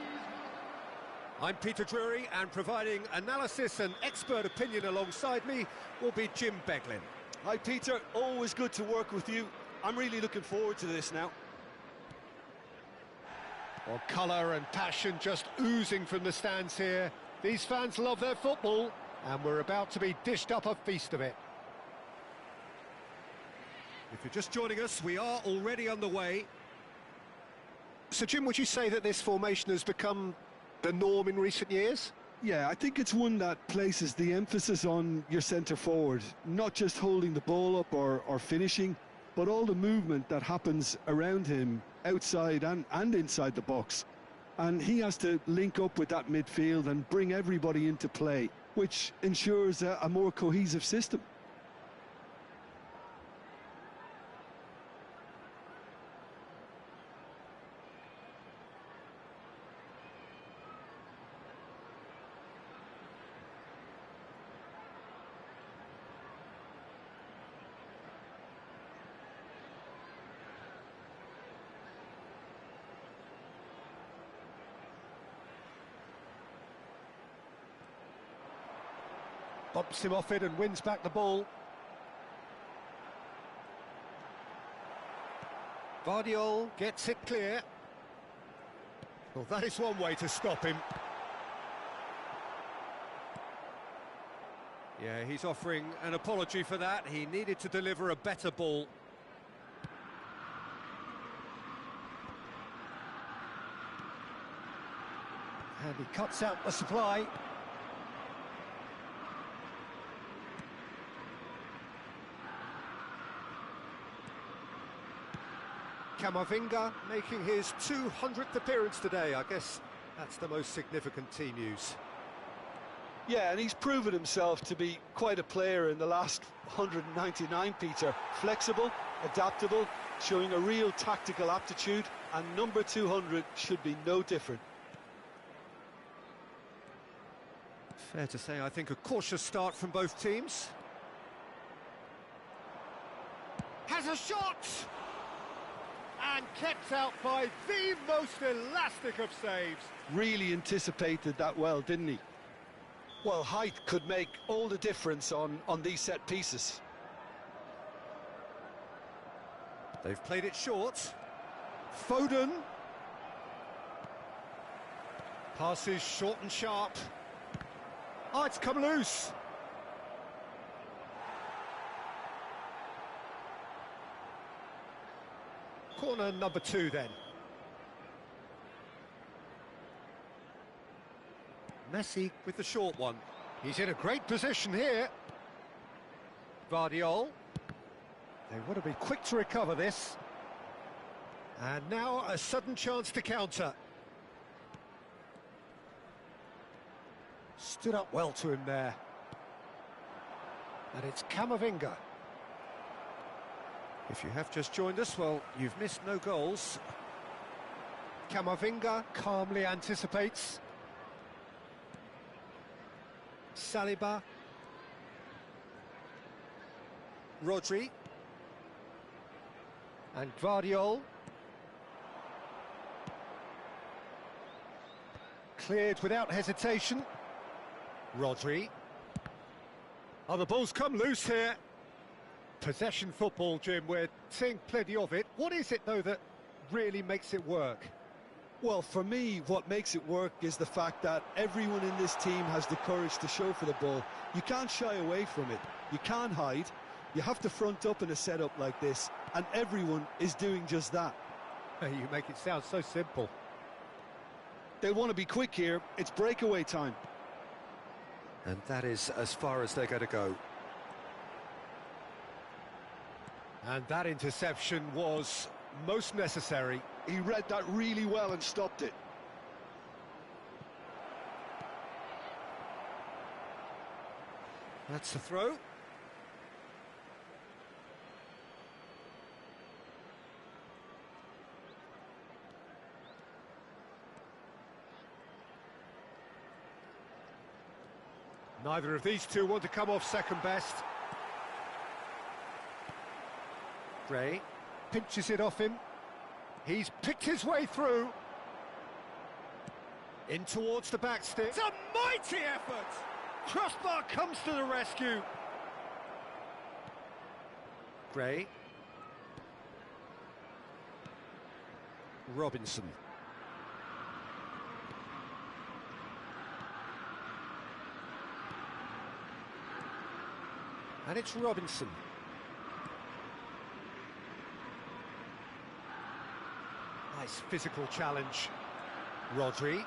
I'm Peter Drury, and providing analysis and expert opinion alongside me will be Jim Beglin. Hi Peter, always good to work with you. I'm really looking forward to this now. Well, colour and passion just oozing from the stands here. These fans love their football, and we're about to be dished up a feast of it. If you're just joining us, we are already underway. So, Jim, would you say that this formation has become the norm in recent years? Yeah, I think it's one that places the emphasis on your centre forward, not just holding the ball up or finishing, but all the movement that happens around him, outside and inside the box. And he has to link up with that midfield and bring everybody into play, which ensures a more cohesive system. Bumps him off it and wins back the ball. Vardiol gets it clear. Well, that is one way to stop him. Yeah, he's offering an apology for that. He needed to deliver a better ball. And he cuts out the supply. Camavinga making his 200th appearance today. I guess that's the most significant team news. Yeah, and he's proven himself to be quite a player in the last 199, Peter. Flexible, adaptable, showing a real tactical aptitude, and number 200 should be no different. Fair to say, I think, a cautious start from both teams. Has a shot! And kept out by the most elastic of saves. Really anticipated that well, didn't he? Well, height could make all the difference on these set pieces. They've played it short. Foden. Passes short and sharp. Oh, it's come loose. Corner number 2 then. Messi with the short one. He's in a great position here. Vardiol. They want to be quick to recover this. And now a sudden chance to counter. Stood up well to him there. And it's Camavinga. If you have just joined us, well, you've missed no goals. Camavinga calmly anticipates. Saliba. Rodri. And Vardiol. Cleared without hesitation. Rodri. Oh, the ball's come loose here. Possession football, Jim, we're seeing plenty of it. What is it, though, that really makes it work? Well, for me, what makes it work is the fact that everyone in this team has the courage to show for the ball. You can't shy away from it. You can't hide. You have to front up in a setup like this, and everyone is doing just that. You make it sound so simple. They'll want to be quick here. It's breakaway time. And that is as far as they're going to go. And that interception was most necessary. He read that really well and stopped it. That's the throw. Neither of these two want to come off second best. Gray pinches it off him. He's picked his way through. In towards the back stick. It's a mighty effort! Crossbar comes to the rescue. Gray. Robinson. And it's Robinson. Nice physical challenge. Rodri.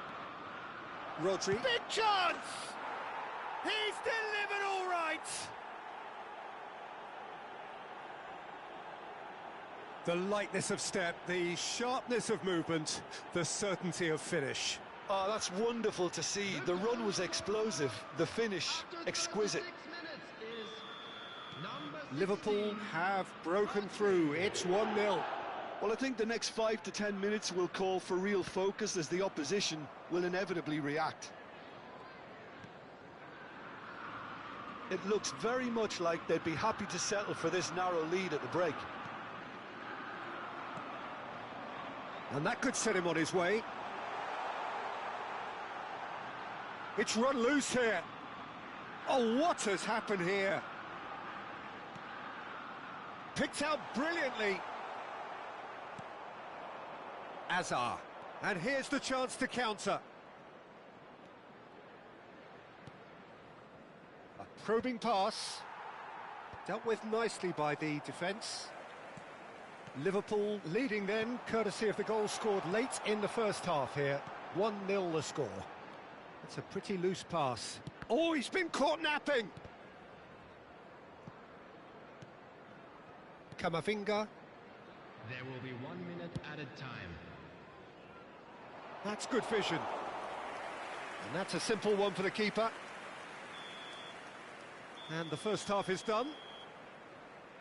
Rodri. Big chance! He's delivered all right! The lightness of step, the sharpness of movement, the certainty of finish. Oh, that's wonderful to see. The run was explosive, the finish exquisite. Liverpool have broken through. It's 1-0. Well, I think the next 5 to 10 minutes will call for real focus as the opposition will inevitably react. It looks very much like they'd be happy to settle for this narrow lead at the break. And that could set him on his way. It's run loose here. Oh, what has happened here? Picked out brilliantly. Azar. And here's the chance to counter. A probing pass. Dealt with nicely by the defence. Liverpool leading then, courtesy of the goal scored late in the first half here. 1-0 the score. It's a pretty loose pass. Oh, he's been caught napping! Camavinga. There will be 1 minute added time. That's good vision. And that's a simple one for the keeper. And the first half is done.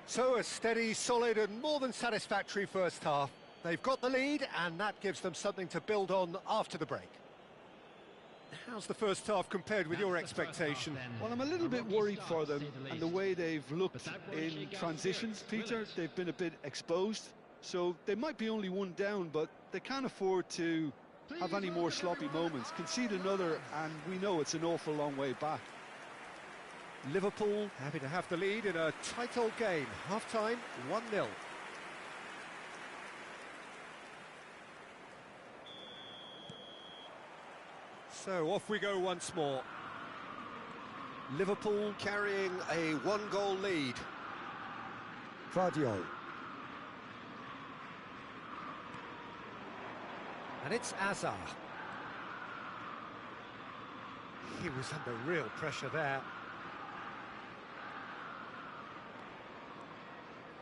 So a steady, solid and more than satisfactory first half. They've got the lead and that gives them something to build on after the break. How's the first half compared with your expectation? Well, I'm a little bit worried for them and the way they've looked in transitions, Peter. They've been a bit exposed, so they might be only one down, but they can't afford to have any more sloppy moments. Concede another and we know it's an awful long way back. Liverpool happy to have the lead in a tight old game. Half-time, 1-0. So off we go once more. Liverpool carrying a one-goal lead. Vardiol. And it's Azar. He was under real pressure there.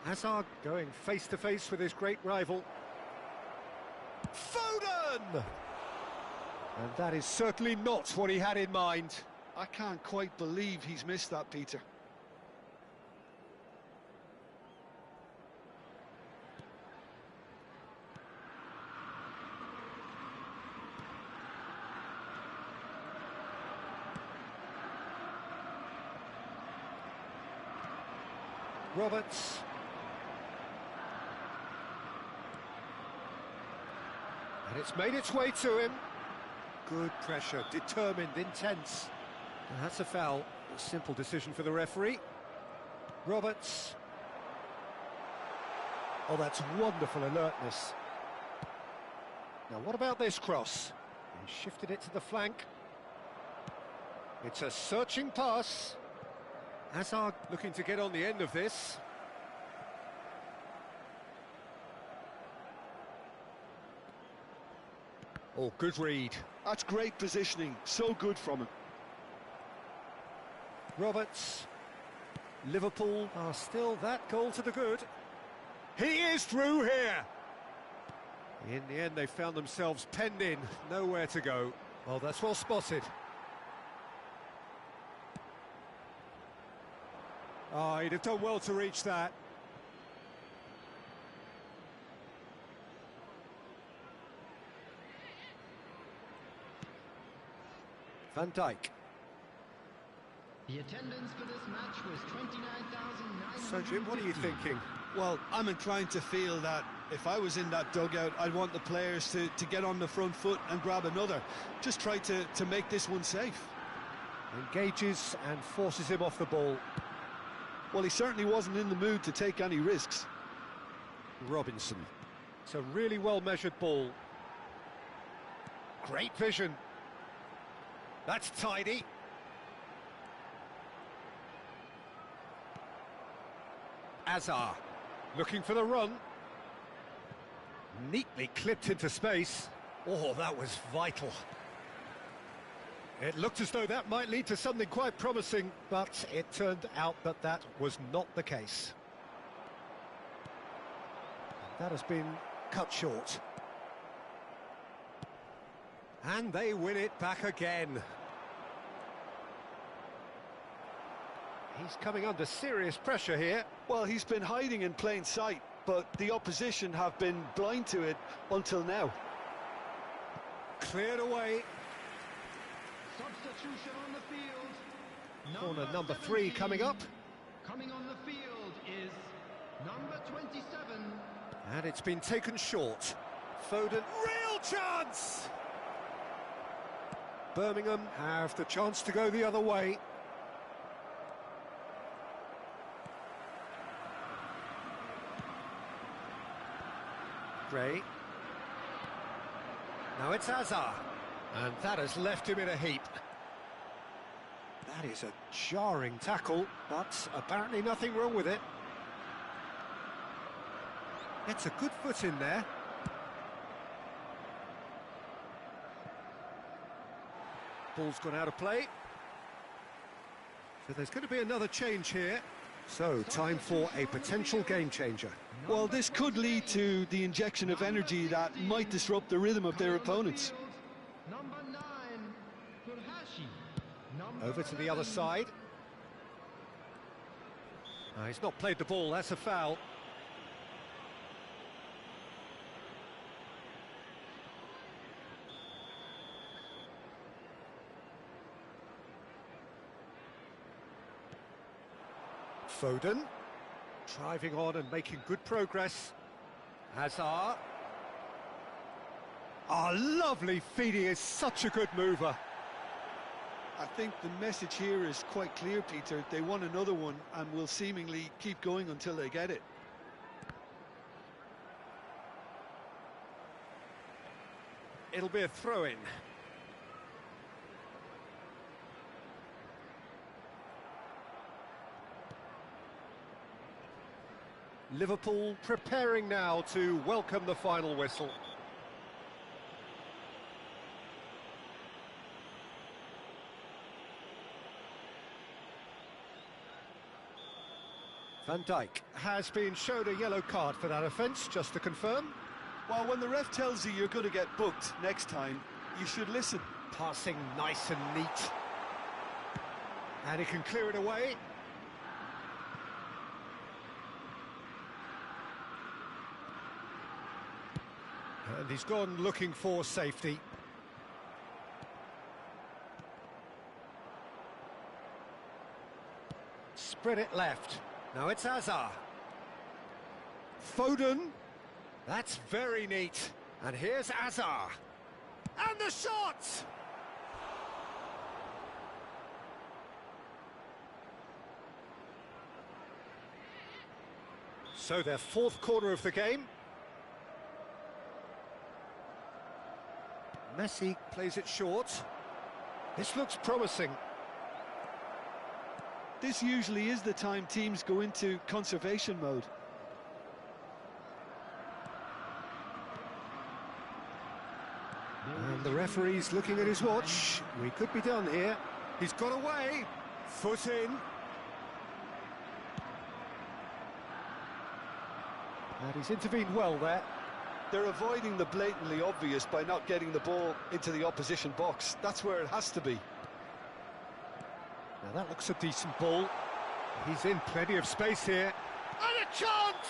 Hazard going face-to-face with his great rival. Foden! And that is certainly not what he had in mind. I can't quite believe he's missed that, Peter. Roberts. And it's made its way to him. Good pressure, determined, intense. And that's a foul. A simple decision for the referee. Roberts. Oh, that's wonderful alertness. Now, what about this cross? He shifted it to the flank. It's a searching pass. Hazard looking to get on the end of this. Oh, good read. That's great positioning, so good from him. Roberts. Liverpool are still that goal to the good. He is through here. In the end, they found themselves penned in, nowhere to go. Well, that's well spotted. Oh, he'd have done well to reach that. Van Dijk. The attendance for this match was 29,900. So, Jim, what are you thinking? Well, I'm inclined to feel that if I was in that dugout, I'd want the players to get on the front foot and grab another. Just try to make this one safe. Engages and forces him off the ball. Well, he certainly wasn't in the mood to take any risks. Robinson. It's a really well-measured ball. Great vision. That's tidy. Azar, looking for the run. Neatly clipped into space. Oh, that was vital. It looked as though that might lead to something quite promising, but it turned out that that was not the case. That has been cut short. And they win it back again. He's coming under serious pressure here. Well, he's been hiding in plain sight, but the opposition have been blind to it until now. Cleared away. Substitution on the field. Corner number 3 coming up. Coming on the field is number 27. And it's been taken short. Foden, real chance! Birmingham have the chance to go the other way. Gray. Now it's Azar. And that has left him in a heap. That is a jarring tackle, but apparently nothing wrong with it. It's a good foot in there. Ball's gone out of play. So there's going to be another change here. So, time for a potential game changer. Well, this could lead to the injection of energy that might disrupt the rhythm of their opponents. Number 9, Furuhashi. Over to the other side. He's not played the ball, that's a foul. Foden, driving on and making good progress. Hazard. Lovely feed, he is such a good mover. I think the message here is quite clear, Peter. They want another one and will seemingly keep going until they get it. It'll be a throw-in. Liverpool preparing now to welcome the final whistle. Van Dijk has been shown a yellow card for that offence, just to confirm. Well, when the ref tells you you're going to get booked next time, you should listen. Passing nice and neat. And he can clear it away. And he's gone looking for safety. Spread it left. Now it's Hazard. Foden. That's very neat. And here's Hazard. And the shot! So their fourth corner of the game. Messi plays it short. This looks promising. This usually is the time teams go into conservation mode. And the referee's looking at his watch. We could be done here. He's got away. Foot in. And he's intervened well there. They're avoiding the blatantly obvious by not getting the ball into the opposition box. That's where it has to be. Now that looks a decent ball. He's in plenty of space here. And a chance!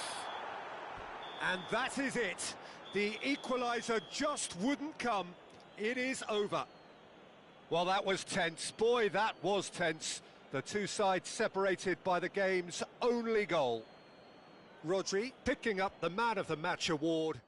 And that is it. The equaliser just wouldn't come. It is over. Well, that was tense. Boy, that was tense. The two sides separated by the game's only goal. Rodri picking up the Man of the Match award.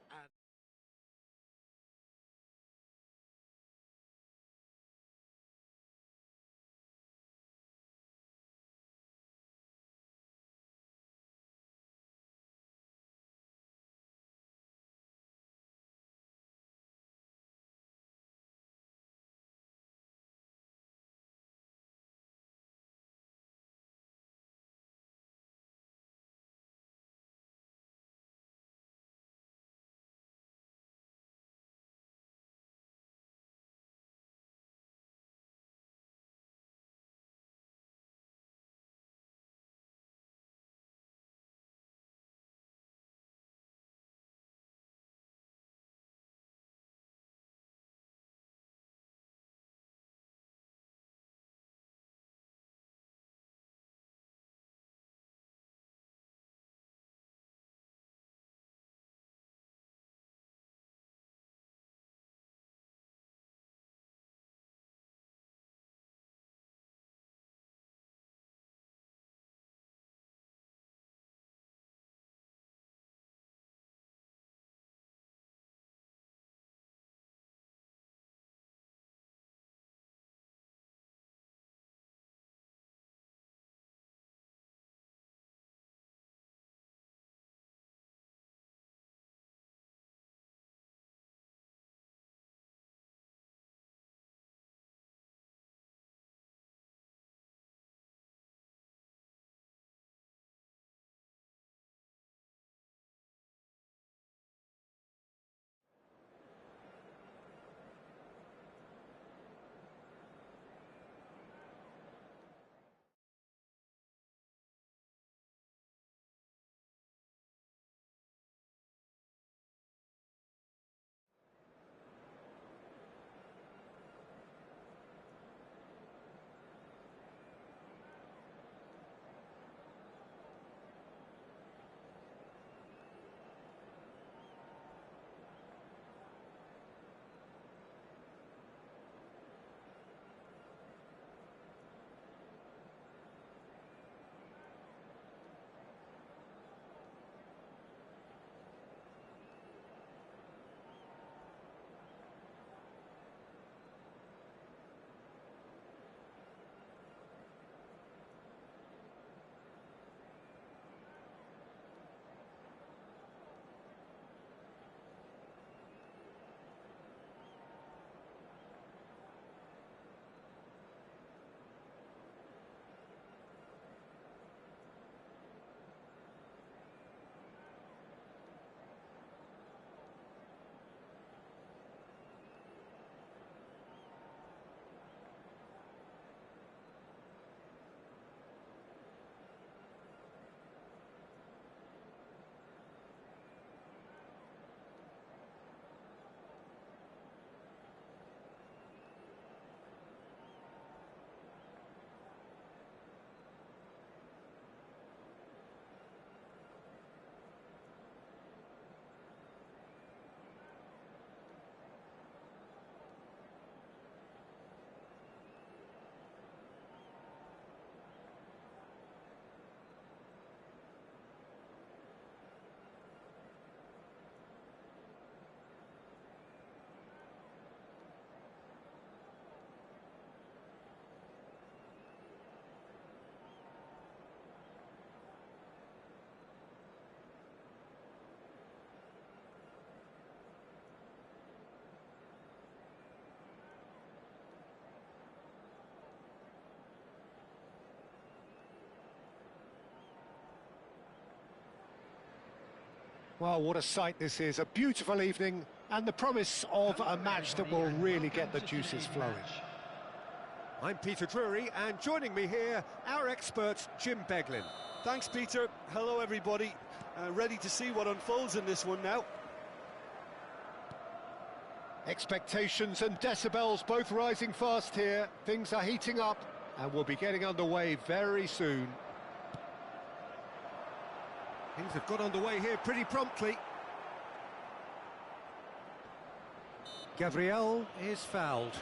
Well, what a sight this is. A beautiful evening and the promise of a match that will really get the juices flowing. I'm Peter Drury, and joining me here, our expert, Jim Beglin. Thanks, Peter. Hello, everybody. Ready to see what unfolds in this one now. Expectations and decibels both rising fast here. Things are heating up and we'll be getting underway very soon. Things have got underway here pretty promptly. Gabriel Is fouled.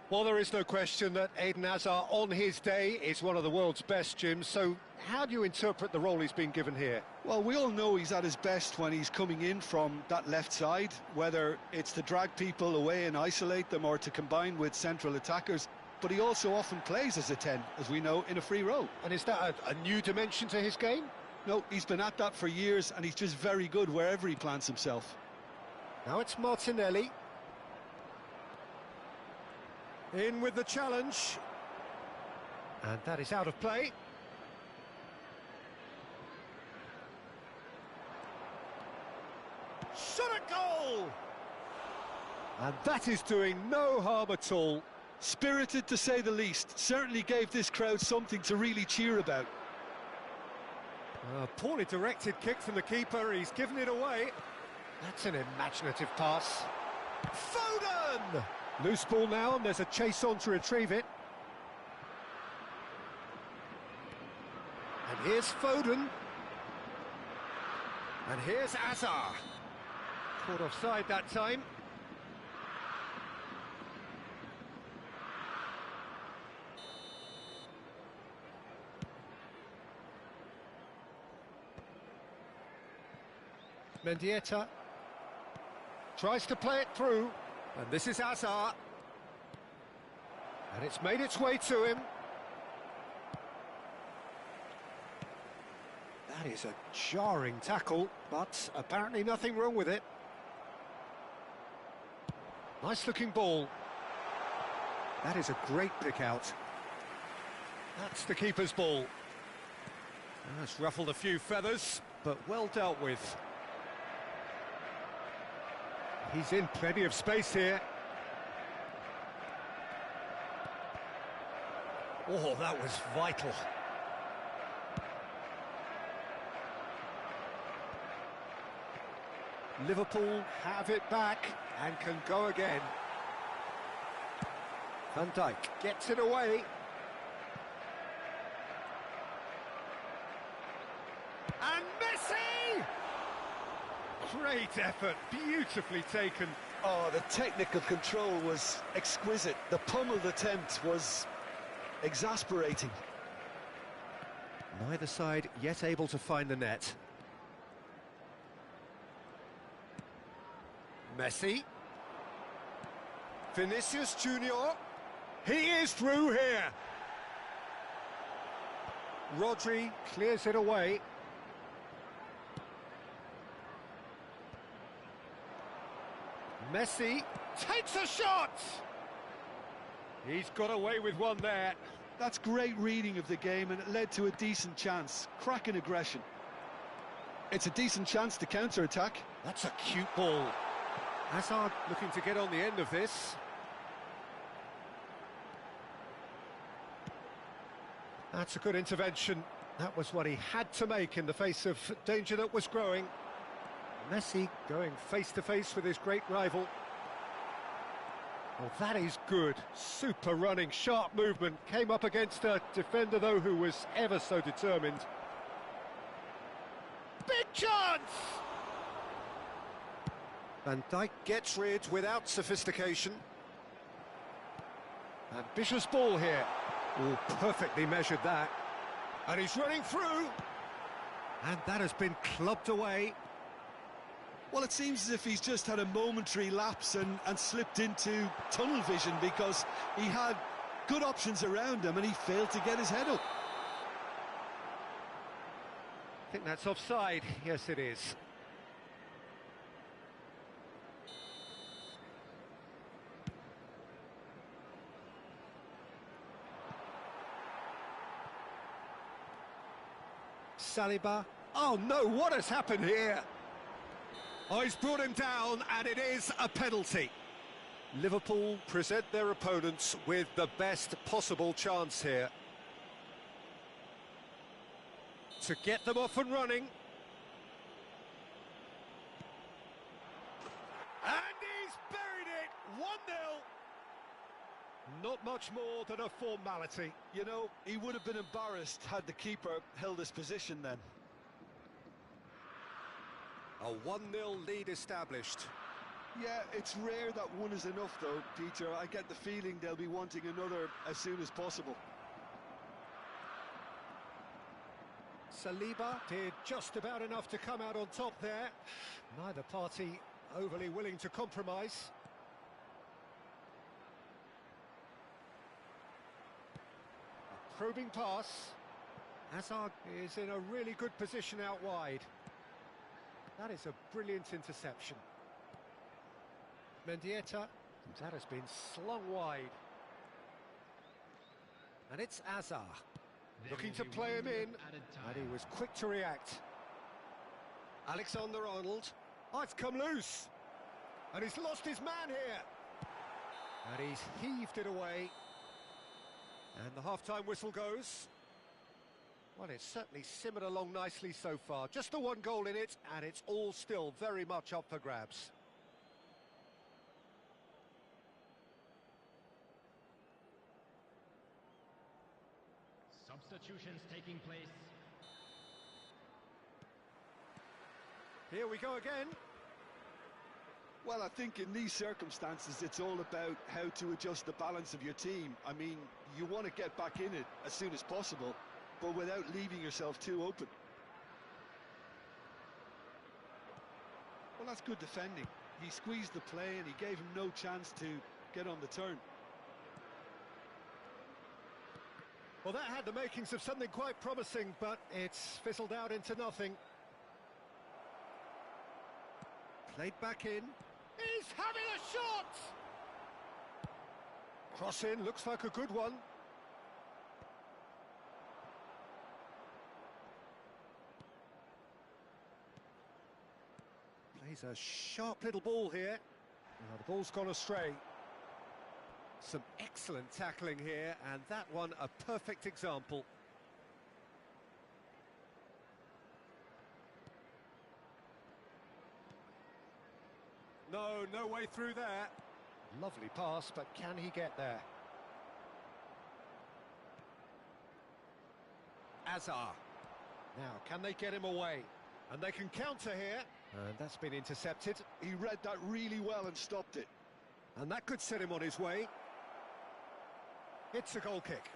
Well, there is no question that Eden Hazard on his day is one of the world's best, Jim. So how do you interpret the role he's been given here? Well, we all know he's at his best when he's coming in from that left side, whether it's to drag people away and isolate them or to combine with central attackers. But he also often plays as a 10, as we know, in a free role. And is that a new dimension to his game? No, he's been at that for years, and he's just very good wherever he plants himself. Now it's Martinelli. In with the challenge. And that is out of play. Shot at goal! And that is doing no harm at all. Spirited, to say the least. Certainly gave this crowd something to really cheer about. A poorly directed kick from the keeper, he's given it away. That's an imaginative pass. Foden! Loose ball now, and there's a chase on to retrieve it. And here's Foden. And here's Hazard. Caught offside that time. Mendieta tries to play it through. And this is Hazard. And it's made its way to him. That is a jarring tackle, but apparently nothing wrong with it. Nice looking ball. That is a great pick out. That's the keeper's ball. That's ruffled a few feathers, but well dealt with. He's in plenty of space here. Oh, that was vital. Liverpool have it back and can go again. Van Dijk gets it away. And Messi! Great effort, beautifully taken. Oh, the technical control was exquisite. The pummeled attempt was exasperating. Neither side yet able to find the net. Messi. Vinicius Junior. He is through here. Rodri clears it away. Messi takes a shot! He's got away with one there. That's great reading of the game, and it led to a decent chance. Cracking aggression. It's a decent chance to counter-attack. That's a cute ball. Hazard looking to get on the end of this. That's a good intervention. That was what he had to make in the face of danger that was growing. Messi going face-to-face with his great rival. Well, that is good. Super running, sharp movement. Came up against a defender, though, who was ever so determined. Big chance! Van Dijk gets rid without sophistication. Ambitious ball here. Oh, perfectly measured that. And he's running through. And that has been clubbed away. Well, it seems as if he's just had a momentary lapse and slipped into tunnel vision, because he had good options around him and he failed to get his head up. I think that's offside. Yes, it is. Saliba. Oh no, what has happened here? Oh, he's brought him down, and it is a penalty. Liverpool present their opponents with the best possible chance here to get them off and running. And he's buried it, 1-0. Not much more than a formality. You know, he would have been embarrassed had the keeper held his position then. A 1-0 lead established. Yeah, it's rare that one is enough though, Peter. I get the feeling they'll be wanting another as soon as possible. Saliba did just about enough to come out on top there. Neither party overly willing to compromise. A probing pass. Hazard is in a really good position out wide. That is a brilliant interception. Mendieta, that has been slung wide. And it's Azar. Looking to play him in, and he was quick to react. Alexander-Arnold. Oh, it's come loose. And he's lost his man here. And he's heaved it away. And the half-time whistle goes. Well, it's certainly simmered along nicely so far. Just the one goal in it, and it's all still very much up for grabs. Substitutions taking place. Here we go again. Well, I think in these circumstances, it's all about how to adjust the balance of your team. I mean, you want to get back in it as soon as possible, but without leaving yourself too open. Well, that's good defending. He squeezed the play and he gave him no chance to get on the turn. Well, that had the makings of something quite promising, but it's fizzled out into nothing. Played back in. He's having a shot! Cross in, looks like a good one. Plays a sharp little ball here. Now the ball's gone astray. Some excellent tackling here, and that one a perfect example. No way through there. Lovely pass, but can he get there? Azar. Now, can they get him away? And they can counter here. And that's been intercepted. He read that really well and stopped it. And that could set him on his way. It's a goal kick.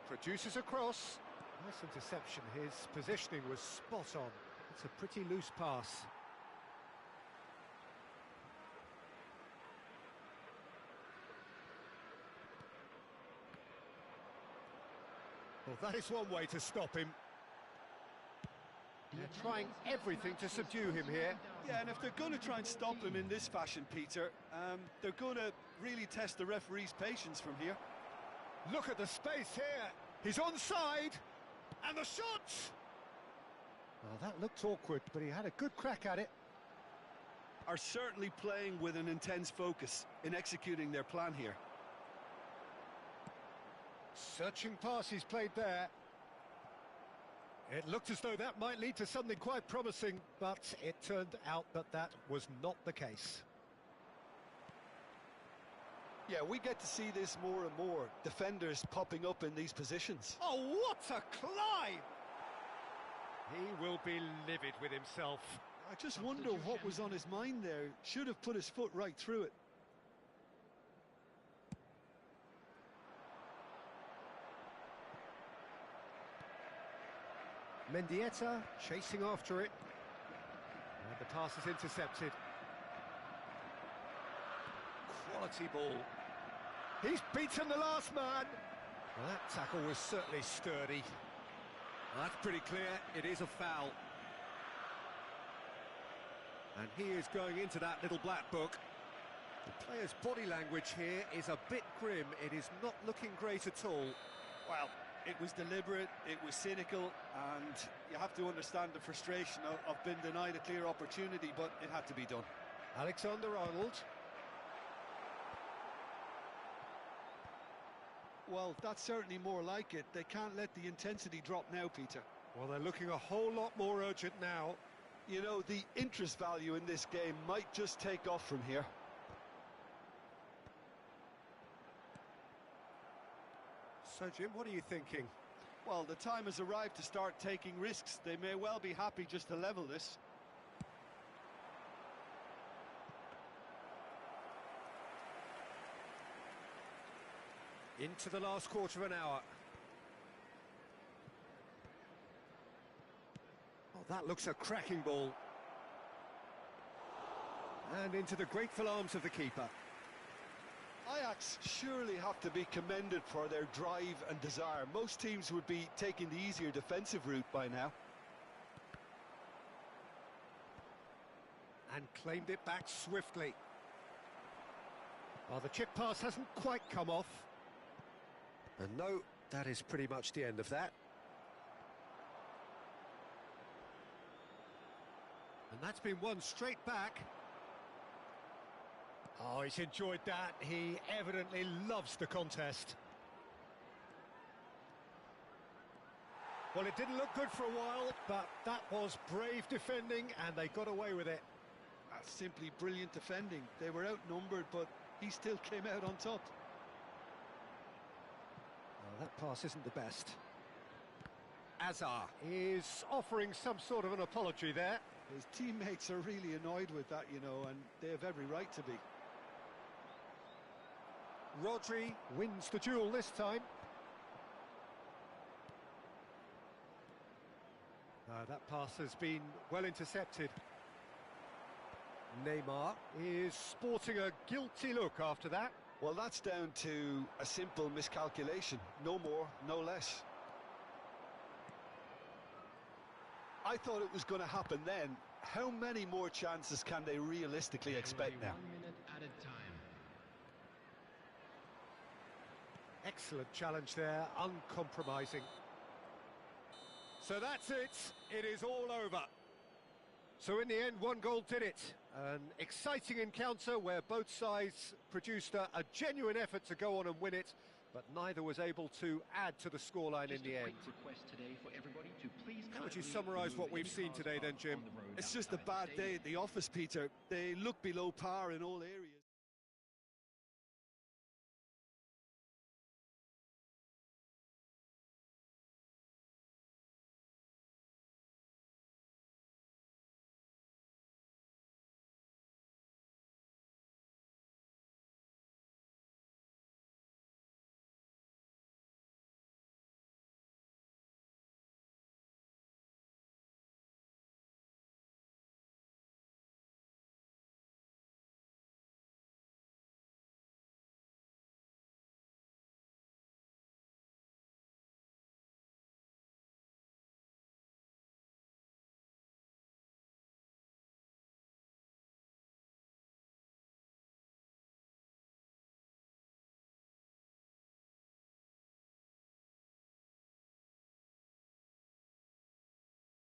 Produces a cross. Nice interception. His positioning was spot on. It's a pretty loose pass. Well, that is one way to stop him. They're trying everything to subdue him here. Yeah, and if they're going to try and stop him in this fashion, Peter, they're going to really test the referee's patience from here. Look at the space here. He's onside. And the shot! Well, that looked awkward, but he had a good crack at it. Are certainly playing with an intense focus in executing their plan here. Searching pass he's played there. It looked as though that might lead to something quite promising, but it turned out that that was not the case. Yeah, we get to see this more and more. Defenders popping up in these positions. Oh, what a climb! He will be livid with himself. I just wonder what was on his mind there. Should have put his foot right through it. Mendieta chasing after it. And the pass is intercepted. Quality ball. He's beaten the last man. Well, that tackle was certainly sturdy. That's pretty clear, it is a foul. And he is going into that little black book. The player's body language here is a bit grim. It is not looking great at all. Well, it was deliberate, it was cynical, and you have to understand the frustration of being denied a clear opportunity, but it had to be done. Alexander-Arnold. Well, that's certainly more like it. They can't let the intensity drop now, Peter. Well, they're looking a whole lot more urgent now. You know, the interest value in this game might just take off from here. So, Jim, what are you thinking? Well, the time has arrived to start taking risks. They may well be happy just to level this. Into the last quarter of an hour. Oh, that looks a cracking ball. And into the grateful arms of the keeper. Ajax surely have to be commended for their drive and desire. Most teams would be taking the easier defensive route by now. And claimed it back swiftly. Well, the chip pass hasn't quite come off. And no, that is pretty much the end of that. And that's been won straight back. Oh, he's enjoyed that. He evidently loves the contest. Well, it didn't look good for a while, but that was brave defending, and they got away with it. That's simply brilliant defending. They were outnumbered, but he still came out on top. Well, that pass isn't the best. Azar is offering some sort of an apology there. His teammates are really annoyed with that, you know, and they have every right to be. Rodri wins the duel this time. That pass has been well intercepted. Neymar is sporting a guilty look after that. Well, that's down to a simple miscalculation. No more, no less. I thought it was going to happen then. How many more chances can they realistically expect now? 1 minute at a time. Excellent challenge there, uncompromising. So that's it. It is all over. So in the end, one goal did it. An exciting encounter where both sides produced a genuine effort to go on and win it, but neither was able to add to the scoreline in the end. How would you summarise what we've seen today then, Jim? It's just a bad day at the office, Peter. They look below par in all areas.